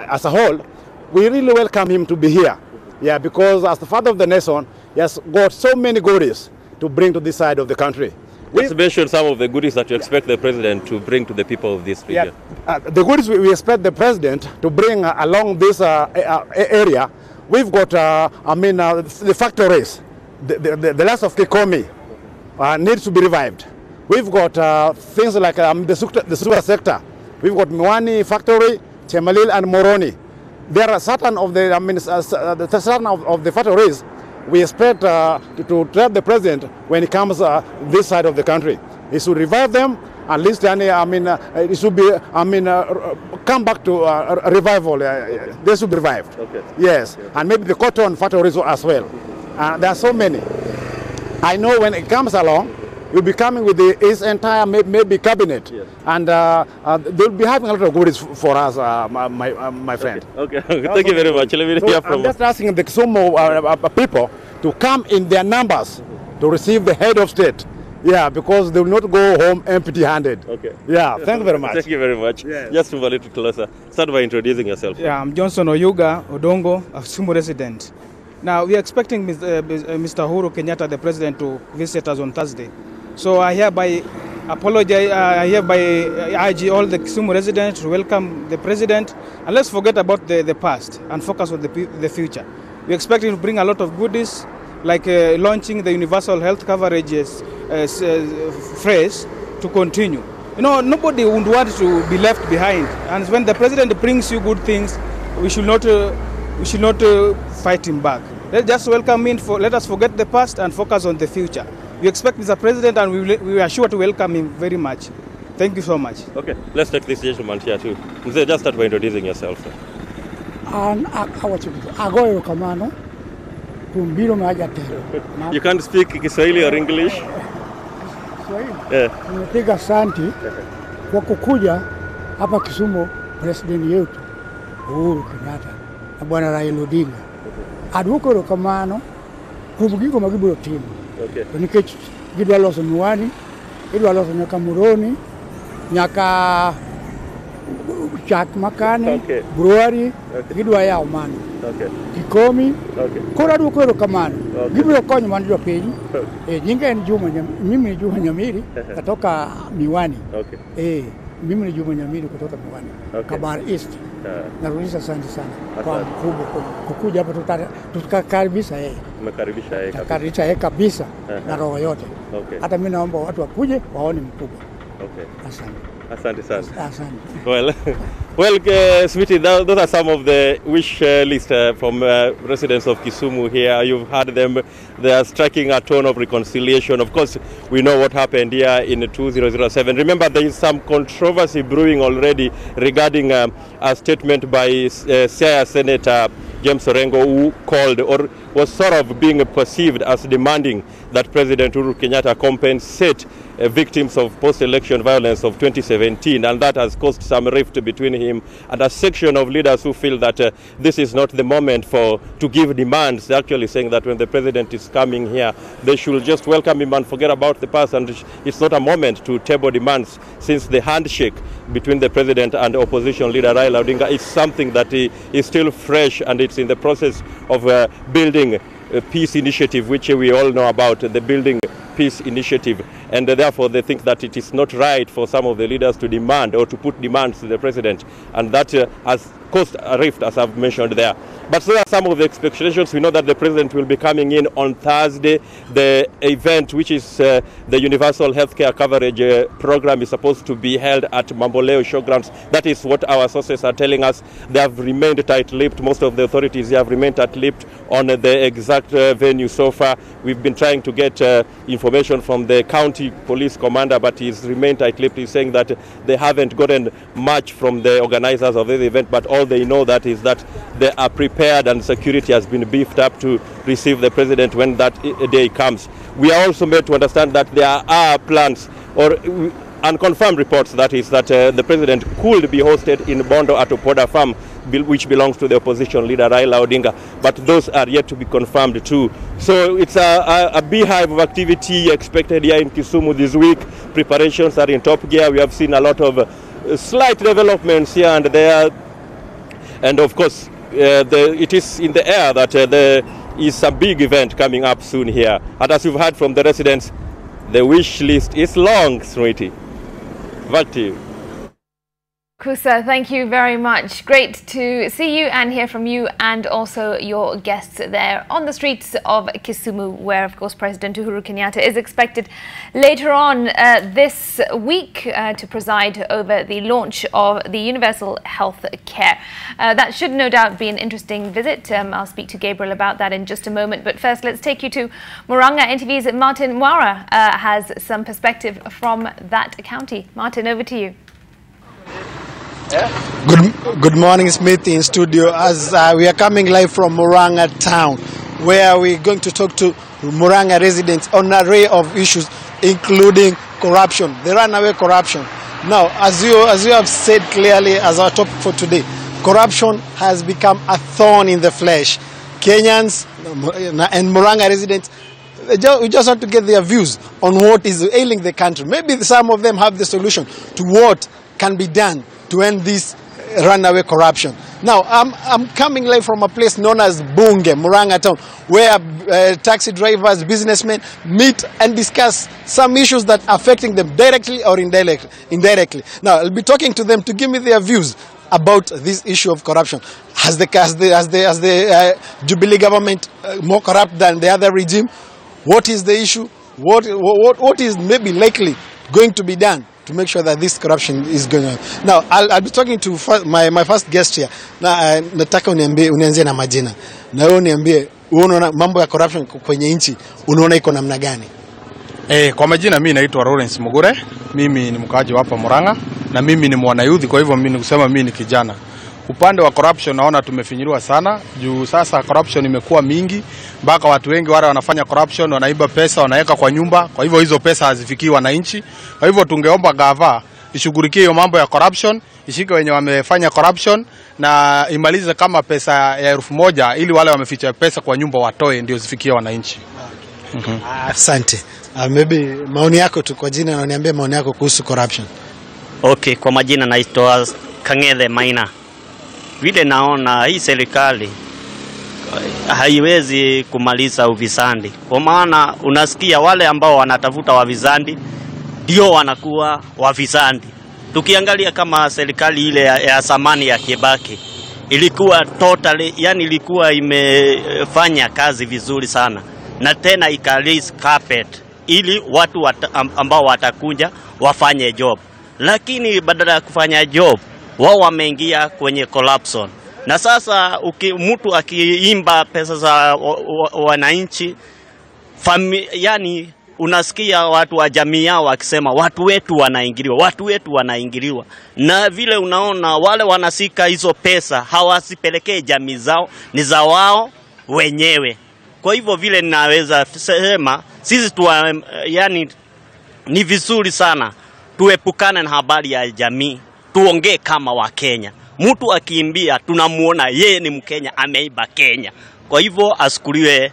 as a whole, we really welcome him to be here. Yeah, because as the father of the nation, he has got so many goodies to bring to this side of the country. Let's mention some of the goodies that you expect the president to bring to the people of this region. Yeah, the goodies we expect the president to bring along this area, we've got, the factories, the last of Kikomi needs to be revived. We've got things like the sugar sector. We've got Miwani factory, Chemalil and Moroni. There are certain of the certain of the factories we expect to trap the president when he comes this side of the country. He should revive them. At least, it should be, come back to revival. They should be revived. Okay. Yes, and maybe the cotton factories as well. There are so many. I know when it comes along, you'll be coming with his entire maybe cabinet, yes. And they'll be having a lot of goodies for us, my friend. Okay. Thank you very much. Let me hear from. I'm just asking the Kisumu people to come in their numbers to receive the head of state. Yeah, because they will not go home empty-handed. Okay. Yeah, thank you very much. Thank you very much. Yes. Just move a little closer. Start by introducing yourself. Yeah, I'm Johnson Oyuga Odongo, a Kisumu resident. Now, we are expecting Mr. Uhuru Kenyatta, the president, to visit us on Thursday. So I hereby apologize, I hereby urge all the Kisumu residents to welcome the president, and let's forget about the past and focus on the future. We expect him to bring a lot of goodies, like launching the universal health coverage phrase to continue. You know, nobody would want to be left behind, and when the president brings you good things, we should not fight him back. Let's just welcome him. Let us forget the past and focus on the future. We expect Mr. President, and we are sure to welcome him very much. Thank you so much. Okay, let's take this gentleman here too. Just start by introducing yourself. You can't speak Kiswahili or English? Nimepiga asanti kwa kukuja hapa Kisumu, president yetu Uhuru Kenyatta na bwana Raila Odinga aduko rokamano kumugiko magiburo timu. Okay. Nikech gidwa loso Miwani, gidwa loso nyaka Moroni, nyaka chak makane, okay. Brewery, okay. Gidwa ya Omani. Okay. Kikomi. Okay. Kora duko rokamano. Okay. Gibiro konyo mandio piny. Nyinga ni Juma mimi ni Juma Nyamiri kutoka Miwani. Okay. Mimi ni Juma Nyamiri kutoka Miwani. Okay. Kabar East. Narudisha asante sana kwa kukuja hapa tukakaribisha yeye. Umekaribisha yeye kabisa. Tukakaribisha yeye kabisa na roho yote. Okay. Hata mimi naomba watu wakuje waone mkubwa. Okay. Asante. Asante sana. Asante. Well, Smriti, those are some of the wish list from residents of Kisumu here. You've heard them. They are striking a tone of reconciliation. Of course, we know what happened here in 2007. Remember, there is some controversy brewing already regarding a statement by Siaya Senator James Orengo, who called or was sort of being perceived as demanding that President Uhuru Kenyatta compensate victims of post-election violence of 2017, and that has caused some rift between him and a section of leaders who feel that this is not the moment to give demands. They're actually saying that when the president is coming here, they should just welcome him and forget about the past, and it's not a moment to table demands, since the handshake between the president and opposition leader Raila Odinga is something that is still fresh, and it's in the process of building a peace initiative, which we all know about, the Building Peace Initiative, and therefore they think that it is not right for some of the leaders to demand or to put demands to the president, and that has caused a rift, as I've mentioned there. But so are some of the expectations. We know that the president will be coming in on Thursday. The event, which is the Universal Healthcare Coverage Program, is supposed to be held at Mamboleo Showgrounds. That is what our sources are telling us. They have remained tight-lipped. Most of the authorities have remained tight-lipped on the exact venue so far. We've been trying to get information from the county police commander, but he's remained tight-lipped. He's saying that they haven't gotten much from the organizers of this event, but all they know that is that they are prepared and security has been beefed up to receive the president when that day comes. We are also made to understand that there are plans or unconfirmed reports, that is, that the president could be hosted in Bondo at Opoda Farm which belongs to the opposition leader Raila Odinga, but those are yet to be confirmed too. So it's a beehive of activity expected here in Kisumu this week. Preparations are in top gear. We have seen a lot of slight developments here and there, and of course it is in the air that there is a big event coming up soon here. And as you've heard from the residents, the wish list is long, Smriti. Back to you. Kusa, thank you very much. Great to see you and hear from you and also your guests there on the streets of Kisumu, where, of course, President Uhuru Kenyatta is expected later on this week to preside over the launch of the universal health care. That should no doubt be an interesting visit. I'll speak to Gabriel about that in just a moment. But first, let's take you to Murang'a. NTV's Martin Mwara has some perspective from that county. Martin, over to you. Good morning, Smriti in studio, as we are coming live from Murang'a town, where we're going to talk to Murang'a residents on an array of issues, including corruption, the runaway corruption. Now, as you have said clearly as our topic for today, corruption has become a thorn in the flesh. Kenyans and Murang'a residents, we just want to get their views on what is ailing the country. Maybe some of them have the solution to what can be done to end this runaway corruption. Now, I'm coming live from a place known as Bunge, Murang'a town, where taxi drivers, businessmen meet and discuss some issues that are affecting them directly or indirectly. Now, I'll be talking to them to give me their views about this issue of corruption. Has the Jubilee government more corrupt than the other regime? What is the issue? What is maybe likely going to be done to make sure that this corruption is going on? Now, I'll be talking to my first guest here. Na nataka unianzie na majina. Na wewe uniambie unaona mambo ya corruption kwenye nchi unaona iko namna gani? Kwa majina mimi naitwa Lawrence Mugure. Mimi ni mkaaji hapa Murang'a na mimi ni mwanayuthi, kwa hivyo mimi nikusema mimi ni kijana. Upande wa corruption naona tumefinyiliwa sana juu sasa corruption imekuwa mingi mpaka watu wengi wale wanafanya corruption wanaiba pesa wanaweka kwa nyumba, kwa hivyo hizo pesa hazifikii wananchi. Kwa hivyo tungeomba gava ishughulikie hiyo mambo ya corruption, ishike wenye wamefanya corruption na imalize kama pesa ya 1000 ili wale wameficha pesa kwa nyumba watoe ndio zifikie wananchi. Asante. Maybe maoni yako tu kwa jina na niambie maoni yako kuhusu corruption. Okay, kwa majina naitwa Kang'ethe Maina. Vile naona hii serikali haiwezi kumaliza ufisadi. Kwa maana unasikia wale ambao wanatafuta wafisadi ndio wanakuwa wafisadi. Tukiangalia kama serikali ile ya zamani ya Kibaki ilikuwa totally, yani ilikuwa imefanya kazi vizuri sana. Na tena ikalise carpet ili watu ambao watakuja wafanye job. Lakini badala ya kufanya job wao wameingia kwenye corruption. Na sasa mtu akiimba pesa za wananchi, yani unasikia watu wa jamii yao wakisema watu wetu wanaingiliwa. Na vile unaona wale wanasika hizo pesa hawasipelekee jamii zao, ni za wao wenyewe. Kwa hivyo vile ninaweza sema sisi yani ni vizuri sana tuepukane na habari ya jamii, tuongee kama wa Kenya. Mtu akiimbia tunamuona yeye ni Mkenya, ameiba Kenya. Kwa hivyo asikuliwe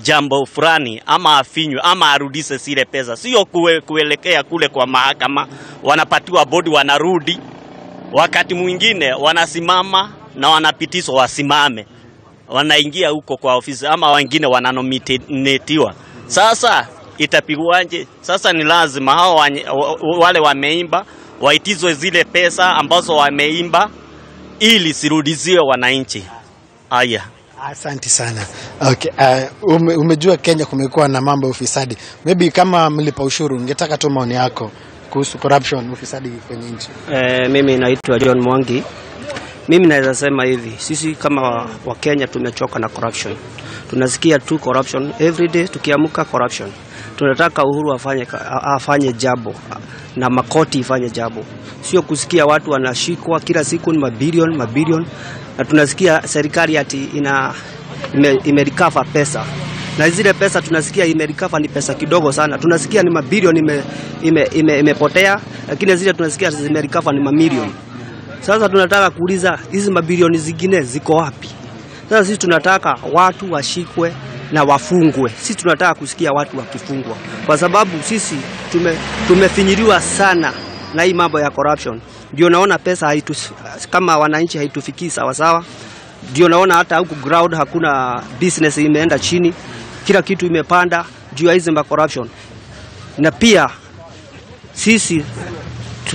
jambo fulani ama afinywe ama arudise zile pesa. Sio kuelekea kule kwa mahakama, wanapatiwa bodi wanarudi. Wakati mwingine wanasimama na wanapitishwa wasimame. Wanaingia huko kwa ofisi ama wengine wananominatiwa. Sasa itapigwaje? Sasa ni lazima hao wale wameimba waitizwe zile pesa ambazo wameimba ili sirudiziwe wananchi. Haya. Asante sana. Okay, umejua Kenya kumekuwa na mambo ya ufisadi. Maybe kama mlipa ushuru ungetaka tu maoni yako kuhusu corruption, ufisadi kwenye nchi. Mimi naitwa John Mwangi. Mimi naweza sema hivi, sisi kama wa Kenya tumechoka na corruption. Tunasikia tu corruption every day, tukiamuka corruption. Tunataka Uhuru afanye jambo na makoti ifanye jambo. Sio kusikia watu wanashikwa kila siku ni mabilion. Na tunasikia serikali ati imerecover pesa. Na zile pesa tunasikia imerecover ni pesa kidogo sana. Tunasikia ni mabilion imepotea, lakini zile tunasikia zimerecover ni mamilioni. Sasa tunataka kuuliza hizi mabilioni zingine ziko wapi? Sasa sisi tunataka watu washikwe na wafungwe. Sisi tunataka kusikia watu wakifungwa, kwa sababu sisi tumefinyiliwa sana na hii mambo ya corruption. Ndio naona pesa kama wananchi haitufikii sawa sawa. Ndio naona hata huku ground hakuna business, imeenda chini, kila kitu imepanda juu ya hizi mambo corruption. Na pia sisi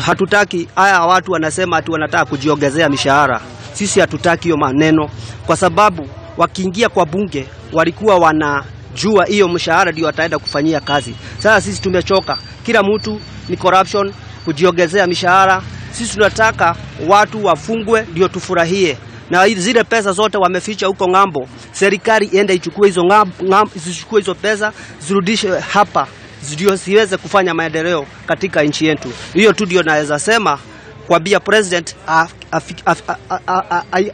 hatutaki haya watu wanasema ati wanataka kujiongezea mishahara. Sisi hatutaki hiyo maneno, kwa sababu wakiingia kwa bunge walikuwa wanajua hiyo mshahara ndio wataenda kufanyia kazi. Sasa sisi tumechoka, kila mtu ni corruption, kujiongezea mishahara. Sisi tunataka watu wafungwe ndio tufurahie, na zile pesa zote wameficha huko ngambo, serikali iende ichukue hizo pesa zirudishe hapa, ndio siweze kufanya maendeleo katika nchi yetu. Hiyo tu ndio naweza sema, kwa bia president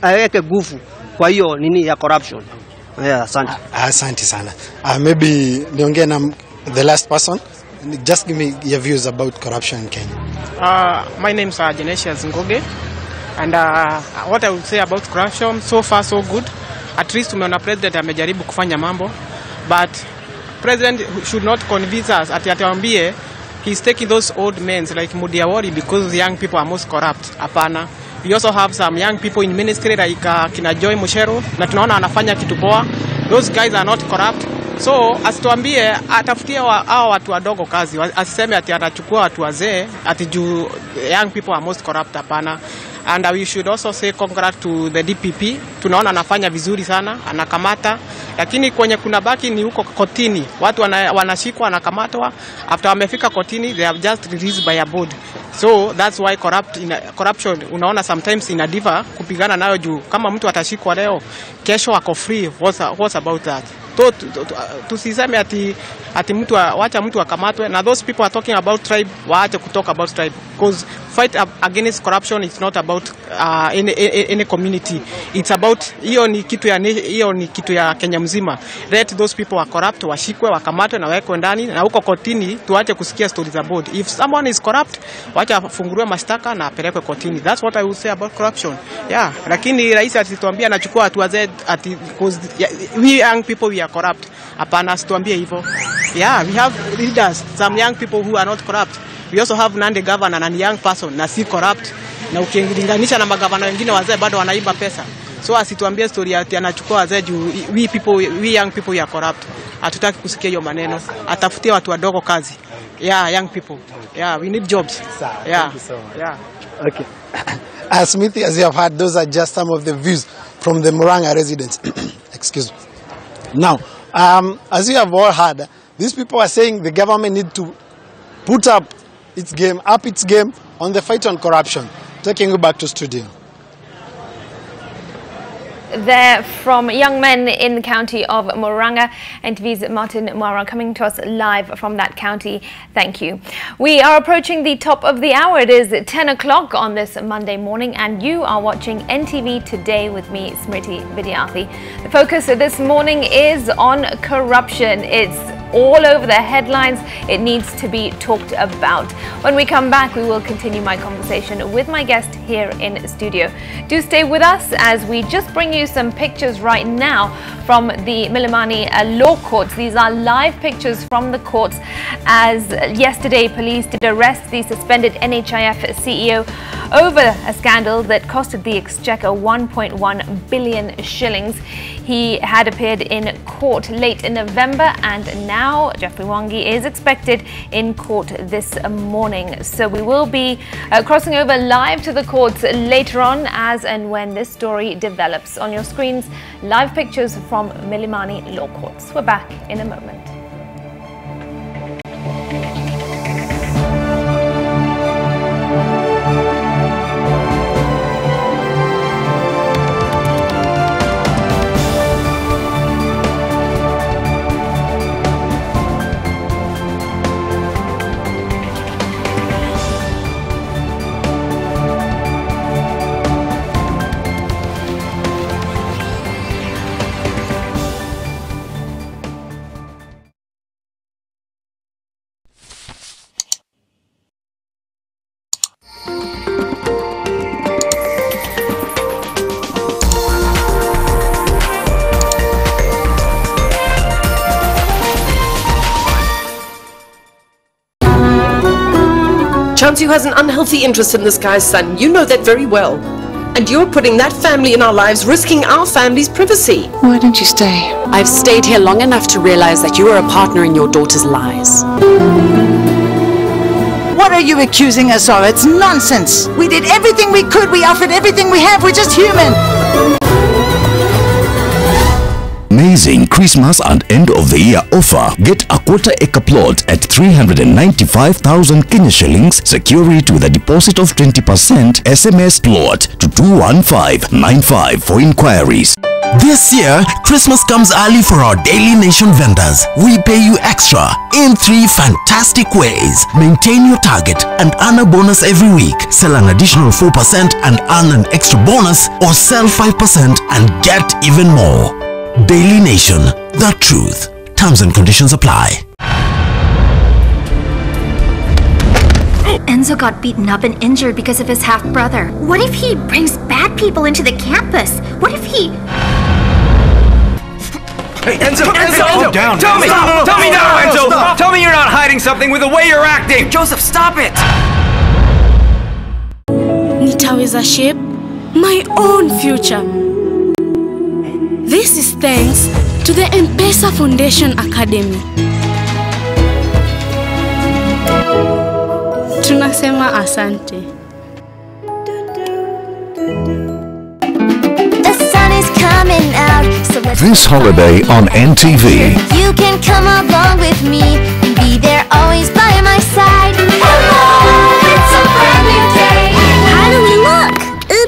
aweke nguvu kwa hiyo nini ya corruption. Yeah, asante. Asante sana. Maybe niongee na the last person. Just give me your views about corruption in Kenya. My name is Janesha Zingoge, and what I would say about corruption, so far so good. At least tumeona president amejaribu kufanya mambo, but president should not convince us atiambie he's taking those old men like Mudiawari because the young people are most corrupt. Hapana. We also have some young people in ministry like kina Joy Mushero, na tunaona anafanya kitu poa. Those guys are not corrupt. So asituambie atafutie hao watu wadogo kazi, asiseme ati atachukua watu wazee ati juu young people are most corrupt. Hapana. And we should also say congrats to the DPP. Tunaona anafanya vizuri sana, anakamata, lakini kwenye kuna baki ni huko kotini. Watu wanashikwa, wanakamatwa, after wamefika kotini they have just released by a board. So that's why corruption unaona sometimes ina diva kupigana nayo juu kama mtu atashikwa leo kesho wako free. What's about that? Tusiseme ati mtu wacha mtu akamatwe, na those people are talking about tribe, waache kutalk about tribe, because fight against corruption is not about any community. It's about hiyo ni kitu ya Kenya mzima. Let those people are corrupt washikwe, wakamatwe na wawekwe ndani, na huko kotini tuache kusikia stories about if someone is corrupt, wacha afunguliwe mashtaka na apelekwe kotini. That's what I would say about corruption. Yeah, lakini rais atituambia anachukua watu wazee ati because we young people we are corrupt. Hapana, asituambie hivyo. Yeah, we have leaders, some young people who are not corrupt. We also have Nandi governor and young person na si corrupt, na ukilinganisha na magavana wengine wazee bado wanaiba pesa. So asituambie story ati anachukua wazee juu we young people we are corrupt. Hatutaki kusikia hiyo maneno. Atafutie watu wadogo kazi. Yeah, young people. Yeah, we need jobs. Yeah. Thank you so much. Yeah. Okay. Smriti, as you have heard, those are just some of the views from the Murang'a residents. Excuse me. Now, as you have all heard, these people are saying the government need to put up its game on the fight on corruption. Taking you back to studio. There from young men in the county of Murang'a, NTV's Martin Mwara coming to us live from that county. Thank you. We are approaching the top of the hour. It is 10 o'clock on this Monday morning and you are watching NTV Today with me, Smriti Vidyarthi. The focus this morning is on corruption. It's all over the headlines. It needs to be talked about. When we come back, we will continue my conversation with my guest here in studio. Do stay with us as we just bring you some pictures right now from the Milimani law courts. These are live pictures from the courts as yesterday police did arrest the suspended NHIF CEO over a scandal that costed the exchequer 1.1 billion shillings. He had appeared in court late in November and now Jeffrey Wangi is expected in court this morning. So we will be crossing over live to the courts later on as and when this story develops. On your screens, live pictures from Milimani law courts. We're back in a moment. Chansu has an unhealthy interest in this guy's son. You know that very well. And you're putting that family in our lives, risking our family's privacy. Why don't you stay? I've stayed here long enough to realize that you are a partner in your daughter's lies. What are you accusing us of? It's nonsense. We did everything we could. We offered everything we have. We're just human. Amazing Christmas and end of the year offer. Get a quarter-acre plot at 395,000 Kenya shillings. Secure it with a deposit of 20%. SMS plot to 21595 for inquiries. This year, Christmas comes early for our Daily Nation vendors. We pay you extra in 3 fantastic ways. Maintain your target and earn a bonus every week. Sell an additional 4% and earn an extra bonus, or sell 5% and get even more. Daily Nation, the truth. Terms and conditions apply. Enzo got beaten up and injured because of his half-brother. What if he brings bad people into the campus? What if he... Hey, Enzo! Calm down. Tell me now, Enzo! Stop. Tell me you're not hiding something with the way you're acting! Joseph, stop it! Nitaweza shape my own future. This is thanks to the M-Pesa Foundation Academy. Tunasema asante. The sun is coming out, so let's... This holiday on NTV. You can come along with me and be there always by my side. Hello, it's a brand new day. How do we look?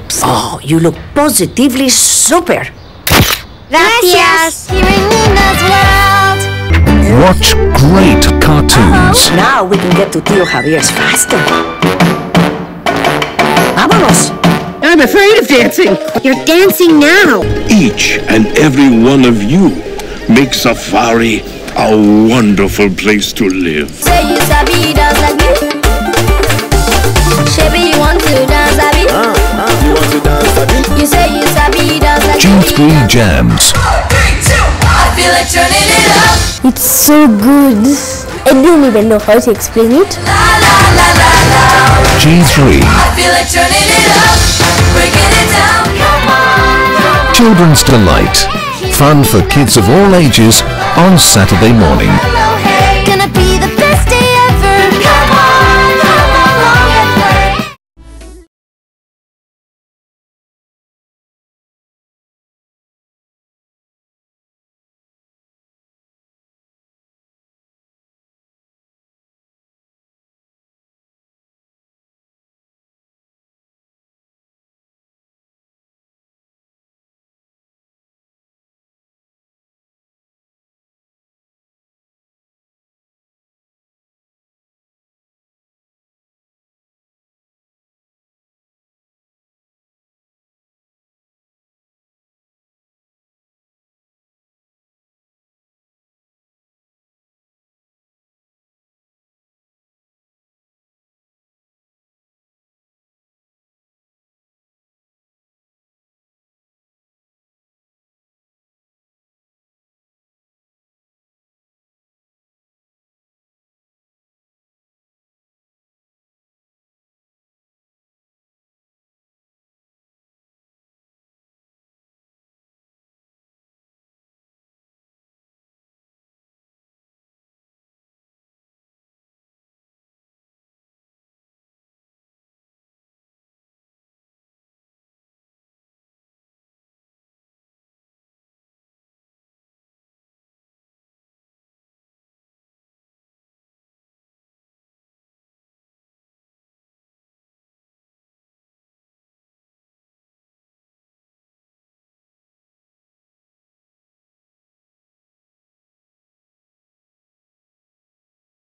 Oops. Oh, you look positively super. Gracias. Here in Nina's world. Watch great cartoons. Now we can get to Tio Javier's faster. Vámonos. I'm afraid of dancing. You're dancing now. Each and every one of you makes Safari a wonderful place to live. Say you sabi dance like me. Shabby, you want to dance, sabi? You want to dance, sabi? You say you sabi dance like G3 Jams. I feel like turning it up. It's so good. I don't even know how to explain it. G3. I feel like turning it up. Breaking it down. Come on. Children's Delight. Fun for kids of all ages on Saturday morning. Gonna be the best day ever. Come on, come along and play.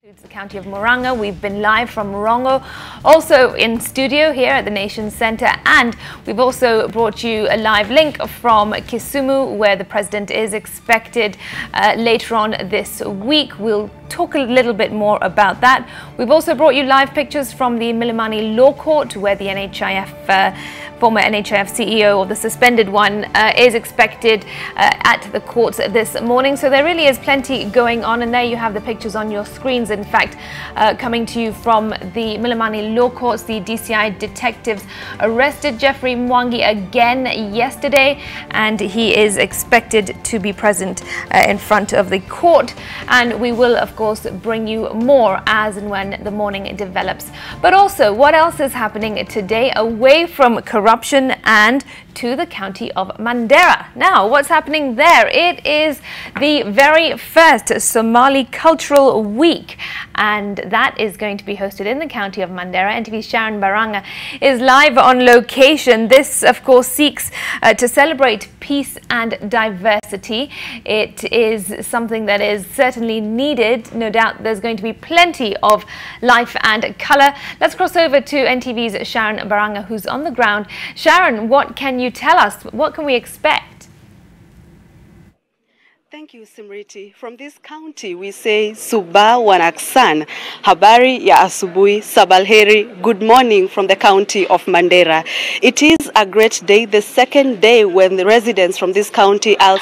It's the county of Murang'a. We've been live from Murang'a, also in studio here at the Nation Centre, and we've also brought you a live link from Kisumu, where the president is expected later on this week. We'll talk a little bit more about that. We've also brought you live pictures from the Milimani Law Court, where the NHIF former NHIF CEO, or the suspended one, is expected at the courts this morning. So there really is plenty going on, and there you have the pictures on your screens. In fact, coming to you from the Milimani Law Courts, the DCI detectives arrested Jeffrey Mwangi again yesterday, and he is expected to be present in front of the court. And we will, of course, bring you more as and when the morning develops. But also, what else is happening today away from corruption and to the county of Mandara? Now, what's happening there? It is the very first Somali Cultural Week, and that is going to be hosted in the county of Mandara. NTV's Sharon Baranga is live on location. This, of course, seeks to celebrate peace and diversity. It is something that is certainly needed. No doubt there's going to be plenty of life and colour. Let's cross over to NTV's Sharon Baranga, who's on the ground. Sharon, what can you tell us? What can we expect? Thank you, Smriti. From this county, we say Suba Wanaksan, Habari ya Asubuhi, Sabalheri, good morning from the county of Mandara. It is a great day, the second day when the residents from this county are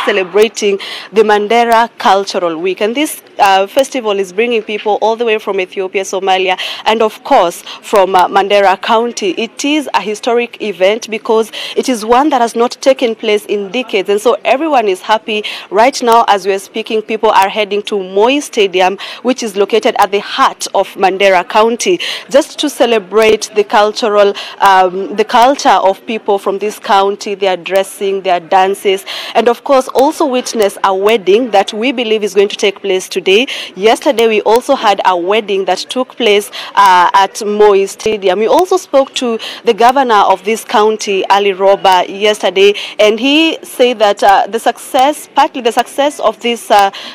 celebrating the Mandara Cultural Week. And this festival is bringing people all the way from Ethiopia, Somalia, and of course from Mandara County. It is a historic event because it is one that has not taken place in decades, and so everyone is happy. Right now, as we are speaking, people are heading to Moi Stadium, which is located at the heart of Mandara County, just to celebrate the culture of people from this county, their dressing, their dances, and of course also witness a wedding that we believe is going to take place today. Yesterday, we also had a wedding that took place at Moi Stadium. We also spoke to the governor of this county, Ali Roba, yesterday, and he said that partly the success of this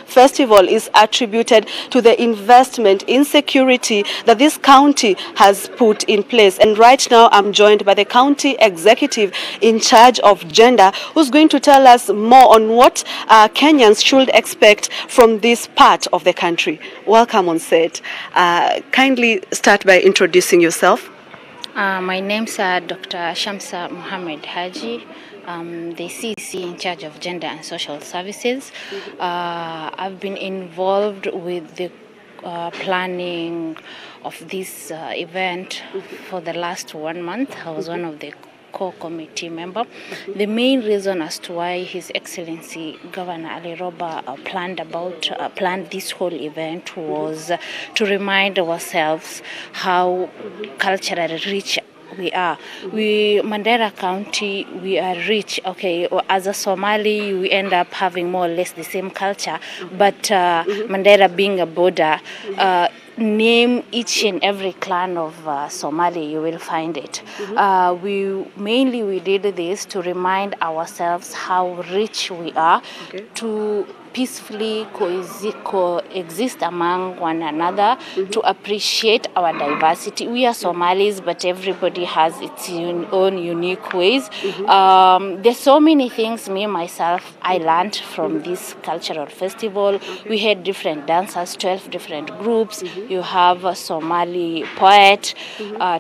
festival is attributed to the investment in security that this county has put in place. And right now, I'm joined by the county executive in charge of gender, who's going to tell us more on what Kenyans should expect from this part of the country. Welcome on set. Kindly start by introducing yourself. My name's Dr. Shamsa Mohammed Haji. The CC in charge of Gender and Social Services. I've been involved with the planning of this event for the last 1 month. I was one of the core committee member. The main reason as to why His Excellency Governor Ali Roba planned this whole event was to remind ourselves how culturally rich we are. Mandara County, we are rich. Okay, as a Somali, we end up having more or less the same culture, but Mandara being a border, name each and every clan of Somali, you will find it. We did this to remind ourselves how rich we are, to peacefully coexist among one another, to appreciate our diversity. We are Somalis, but everybody has its own unique ways. There's so many things, myself, I learned from this cultural festival. We had different dancers, 12 different groups. You have a Somali poet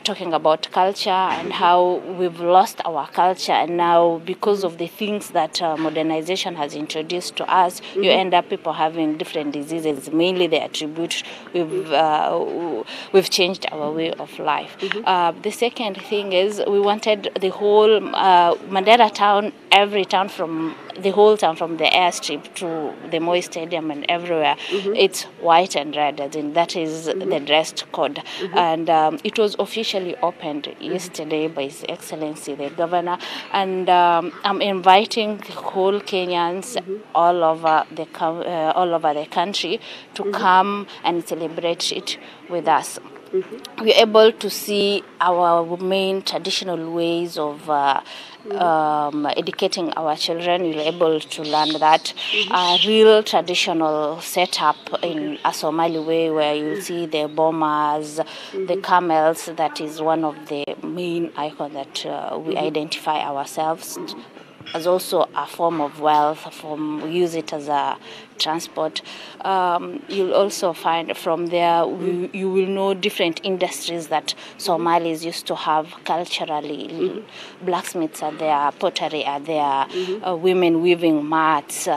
talking about culture and how we've lost our culture, and now because of the things that modernization has introduced to us, you end up people having different diseases. Mainly they attribute we've changed our way of life. The second thing is we wanted the whole Mandara town, every town from the whole town, from the airstrip to the Moi Stadium and everywhere, it's white and red, as in that is the dress code. And it was officially opened yesterday by His Excellency the Governor, and I'm inviting the whole Kenyans all over the country to come and celebrate it with us. We're able to see our main traditional ways of educating our children. We're able to learn that real traditional setup in a Somali way, where you see the bomas, the camels. That is one of the main icons that we identify ourselves as also a form of wealth. Use it as a transport. You'll also find from there you will know different industries that Somalis used to have culturally. Blacksmiths are there, pottery are there, women weaving mats,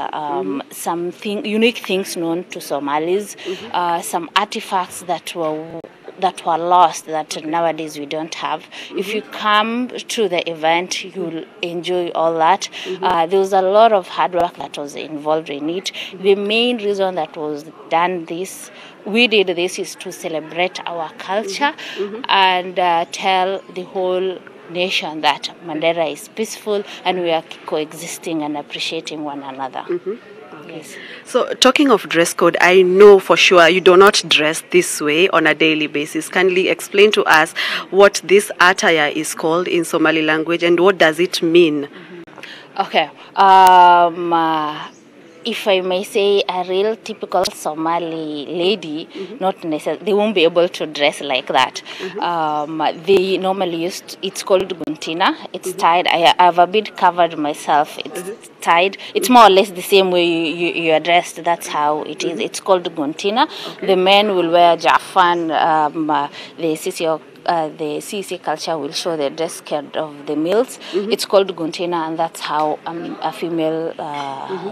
some unique things known to Somalis, some artifacts that were lost that nowadays we don't have. If you come to the event, you'll enjoy all that. There was a lot of hard work that was involved in it. The main reason that we did this is to celebrate our culture and tell the whole nation that Mandara is peaceful and we are coexisting and appreciating one another. Yes. So, talking of dress code, I know for sure you do not dress this way on a daily basis. Kindly explain to us what this attire is called in Somali language and what does it mean? Okay. If I may say, a real typical Somali lady, not necessarily, they won't be able to dress like that. They normally it's called guntina. It's tied. I have a bit covered myself. It's tied. It's more or less the same way you are dressed. That's how it is. It's called guntina. The men will wear jafan. The CC culture will show the dress code of the males. It's called guntina, and that's how a female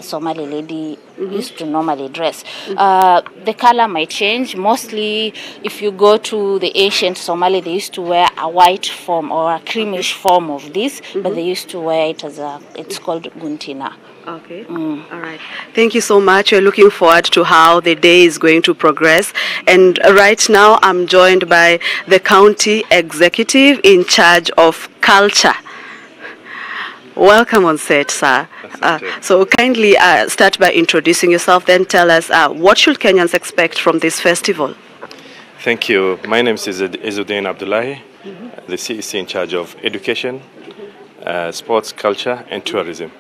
Somali lady used to normally dress. The color might change. Mostly, if you go to the ancient Somali, they used to wear a white form or a creamish form of this, but they used to wear it as it's called guntina. Okay. All right. Thank you so much. We're looking forward to how the day is going to progress. And right now, I'm joined by the county executive in charge of culture. Welcome on set, sir. So kindly start by introducing yourself, then tell us what should Kenyans expect from this festival? Thank you. My name is Izzuddin Abdullahi, the CEC in charge of education, sports, culture, and tourism.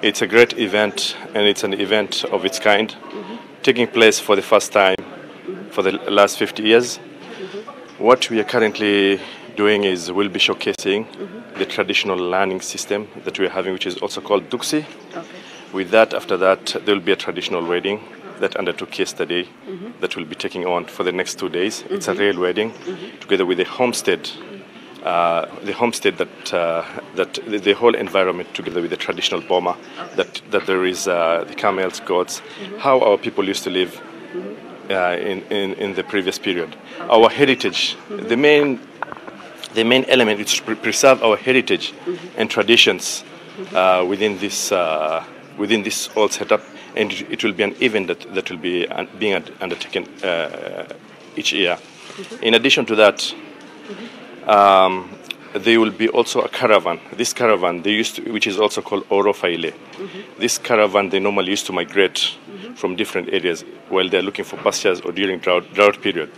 It's a great event, and it's an event of its kind, taking place for the first time for the last 50 years. What we are currently doing is we'll be showcasing the traditional learning system that we're having, which is also called Duksi. With that, after that, there will be a traditional wedding that undertook yesterday that will be taking on for the next 2 days. It's a real wedding, together with a homestead. The homestead that the whole environment, together with the traditional boma, that there is the camels, goats, how our people used to live in the previous period. Our heritage, the main element is to preserve our heritage and traditions within this old setup, and it will be an event that will be being undertaken each year. In addition to that, there will be also a caravan. This caravan, which is also called Orofaile. This caravan, they normally used to migrate from different areas while they're looking for pastures or during drought period.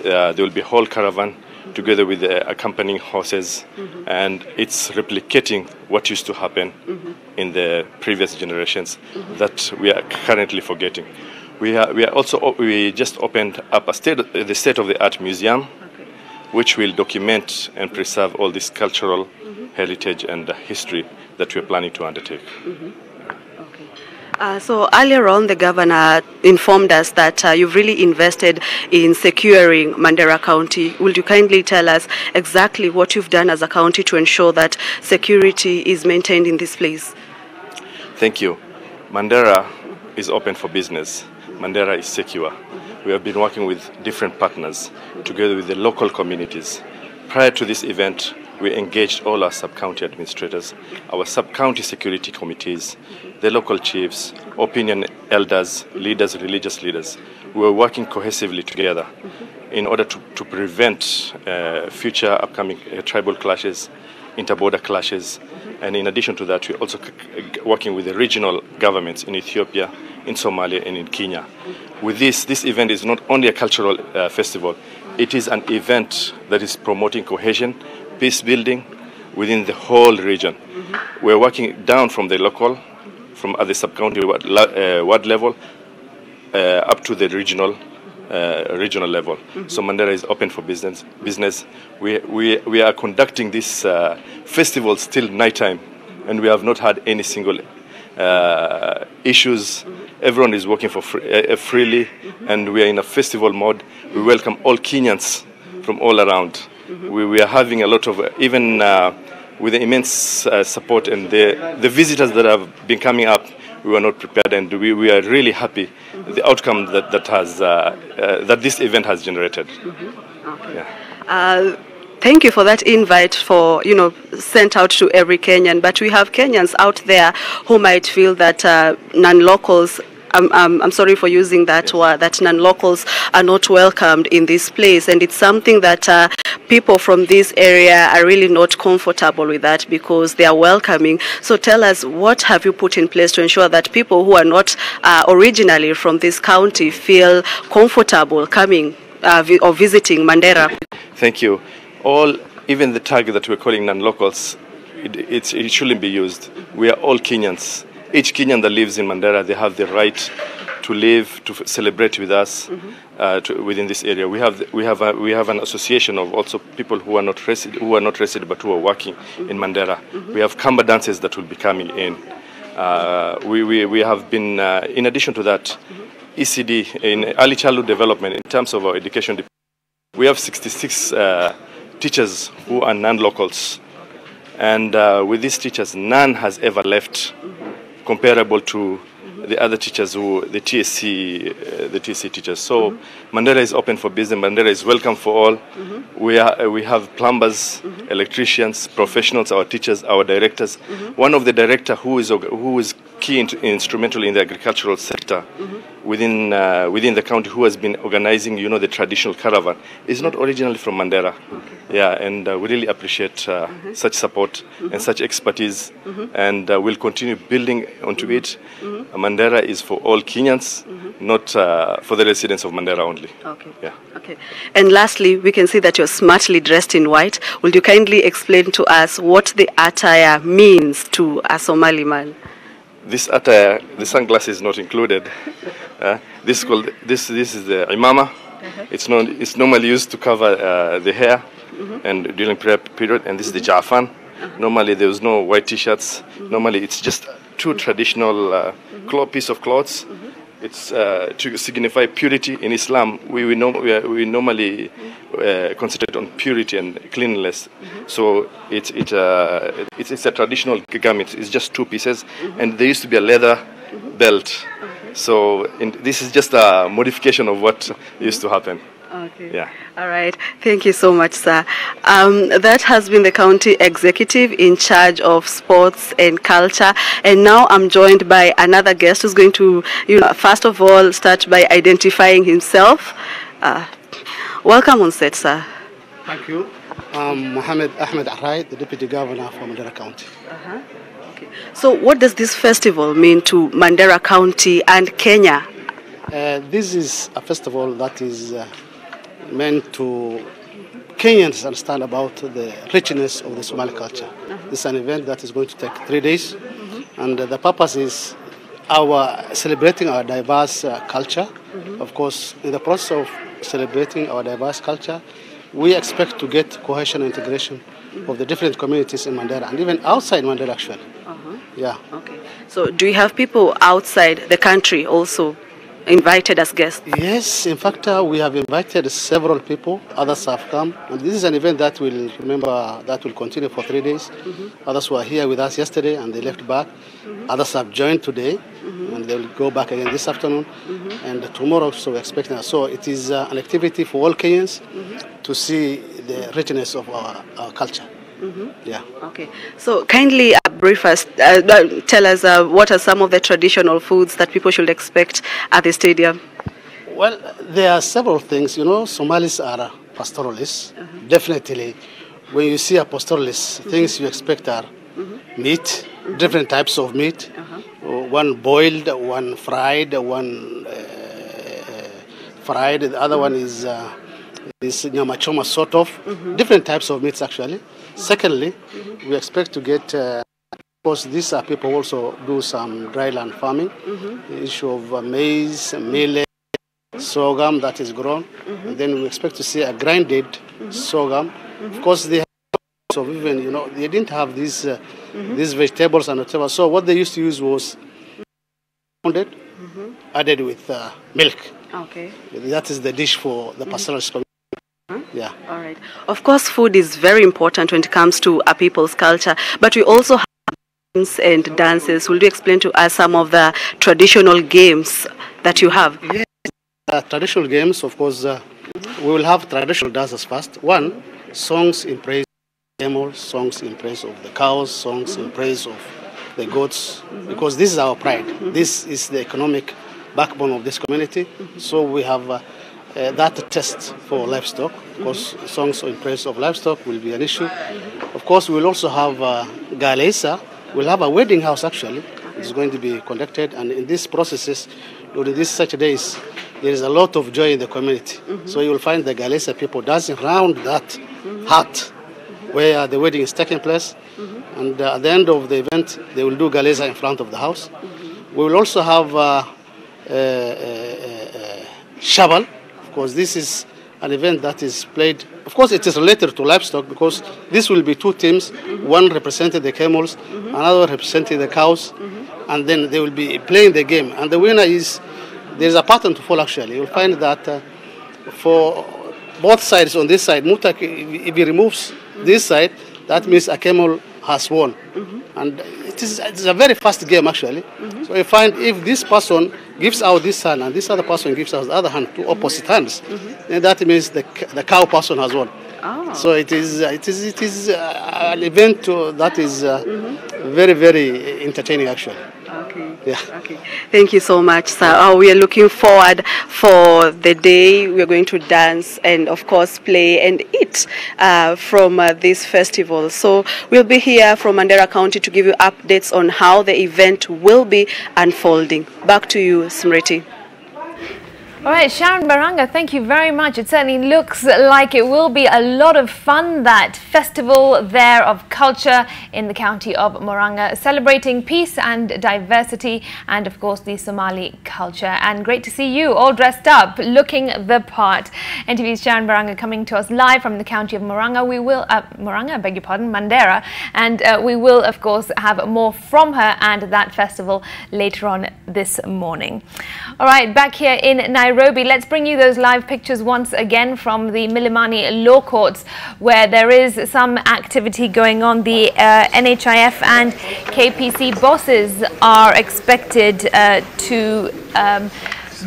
There will be a whole caravan together with the accompanying horses, and it's replicating what used to happen in the previous generations that we are currently forgetting. We just opened up the state-of-the-art museum, which will document and preserve all this cultural heritage and history that we're planning to undertake. So earlier on, the governor informed us that you've really invested in securing Mandara County. Will you kindly tell us exactly what you've done as a county to ensure that security is maintained in this place? Thank you. Mandara is open for business. Mandara is secure. We have been working with different partners together with the local communities. Prior to this event, we engaged all our sub-county administrators, our sub-county security committees, the local chiefs, opinion elders, leaders, religious leaders. We were working cohesively together in order to prevent future upcoming tribal clashes, inter-border clashes, and in addition to that, we're also working with the regional governments in Ethiopia, in Somalia, and in Kenya. With this event is not only a cultural festival, it is an event that is promoting cohesion, peace building within the whole region. We're working down from the local, from at the sub-county ward level, up to the regional level. So Mandara is open for business. We are conducting this festival still nighttime, and we have not had any single issues. Everyone is working for freely, and we are in a festival mode. We welcome all Kenyans from all around. We are having a lot of, even with the immense support and the visitors that have been coming up, we were not prepared, and we are really happy the outcome that this event has generated. Okay. Yeah. Thank you for that invite for, sent out to every Kenyan. But we have Kenyans out there who might feel that non-locals, I'm sorry for using that word, that non-locals are not welcomed in this place. And it's something that people from this area are really not comfortable with that because they are welcoming. So tell us, what have you put in place to ensure that people who are not originally from this county feel comfortable coming or visiting Mandara? Thank you. Even the tag that we're calling non-locals, it shouldn't be used. We are all Kenyans. Each Kenyan that lives in Mandara, they have the right to live, to celebrate with us within this area. We have an association of also people who are not resident but who are working in Mandara. We have Kamba dances that will be coming in. We have been, in addition to that, ECD, in early childhood development, in terms of our education department, we have 66 teachers who are non-locals, and with these teachers, none has ever left, comparable to the other teachers the TSC teachers. So Mandara is open for business. Mandara is welcome for all. We have plumbers, electricians, professionals, our teachers, our directors. One of the director who is key instrumental in the agricultural sector within the county, who has been organizing, the traditional caravan, is not originally from Mandara. Yeah, and we really appreciate such support and such expertise, and we'll continue building onto it. Mandara is for all Kenyans, not for the residents of Mandara only. Okay. Yeah. Okay. And lastly, we can see that you're smartly dressed in white. Will you kindly explain to us what the attire means to a Somali man? This attire, the sunglasses not included. This is the imama. It's normally used to cover the hair and during prayer period, and this is the jafan. Normally there is no white t-shirts. Normally it's just two traditional piece of clothes. It's to signify purity in Islam. We normally concentrate on purity and cleanliness. So it's a traditional garment. It's just two pieces, and there used to be a leather belt. So this is just a modification of what used to happen. Okay. Yeah. All right. Thank you so much, sir. That has been the county executive in charge of sports and culture. And now I'm joined by another guest who's going to, first of all, start by identifying himself. Welcome on set, sir. Thank you. I'm Mohammed Ahmed Arai, the Deputy Governor for Mandara County. Okay. So what does this festival mean to Mandara County and Kenya? This is a festival that is meant to Kenyans understand about the richness of the Somali culture. This is an event that is going to take 3 days, and the purpose is celebrating our diverse culture. Of course, in the process of celebrating our diverse culture, we expect to get cohesion and integration of the different communities in Mandara and even outside Mandara, actually. Yeah. Okay. So do you have people outside the country also invited as guests? Yes, in fact, we have invited several people. Others have come, and this is an event that will continue for 3 days. Others were here with us yesterday and they left back. Others have joined today, and they will go back again this afternoon. And tomorrow, so we're expecting that. So it is an activity for all Kenyans to see the richness of our culture. Yeah. Okay. So kindly brief us, tell us what are some of the traditional foods that people should expect at the stadium? Well, there are several things. Somalis are pastoralists. Definitely, when you see a pastoralist, things you expect are meat, different types of meat. One boiled, one fried, one fried. The other one is this nyama choma, sort of. Different types of meats, actually. Secondly, we expect to get, of course, these are people also do some dryland farming, the issue of maize, millet, sorghum that is grown. And then we expect to see a grinded sorghum. Of course, they have So even, you know, they didn't have these vegetables and whatever. So what they used to use was pounded, added with milk. Okay. That is the dish for the pastoralist community. Yeah. All right. Of course, food is very important when it comes to a people's culture, but we also have games and dances. Will you explain to us some of the traditional games that you have? Yes. Traditional games, of course, we will have traditional dances first. One, songs in praise of the animals, songs in praise of the cows, songs in praise of the goats, because this is our pride. This is the economic backbone of this community. So we have that test for livestock, because songs in praise of livestock will be an issue. Of course, we'll also have Galesa. We'll have a wedding house, actually. It's going to be conducted, and in these processes, during these such days, there is a lot of joy in the community. So you will find the Galesa people dancing around that hut where the wedding is taking place. And at the end of the event, they will do Galesa in front of the house. We will also have Shabal. Of course, this is an event that is played. Of course, it is related to livestock, because this will be two teams, one representing the camels, another representing the cows, and then they will be playing the game. And the winner is, there's a pattern to follow, actually. You'll find that for both sides on this side, Mutak, if he removes this side, that means a camel has won. And it's a very fast game, actually. So you find if this person gives out this hand and this other person gives out the other hand, two opposite hands, then that means the cow person has won. Oh. So it is an event that is very, very entertaining, actually. Okay. Yeah. Okay. Thank you so much, sir. We are looking forward for the day. We are going to dance and, of course, play and eat from this festival. So we'll be here from Mandara County to give you updates on how the event will be unfolding. Back to you, Smriti. All right, Sharon Baranga, thank you very much. It certainly looks like it will be a lot of fun, that festival there of culture in the county of Murang'a, celebrating peace and diversity and, of course, the Somali culture. And great to see you all dressed up, looking the part. NTV's Sharon Baranga coming to us live from the county of Murang'a. We will, Murang'a, I beg your pardon, Mandara. And we will, of course, have more from her and that festival later on this morning. All right, back here in Nairobi, let's bring you those live pictures once again from the Milimani Law Courts, where there is some activity going on. The NHIF and KPC bosses are expected to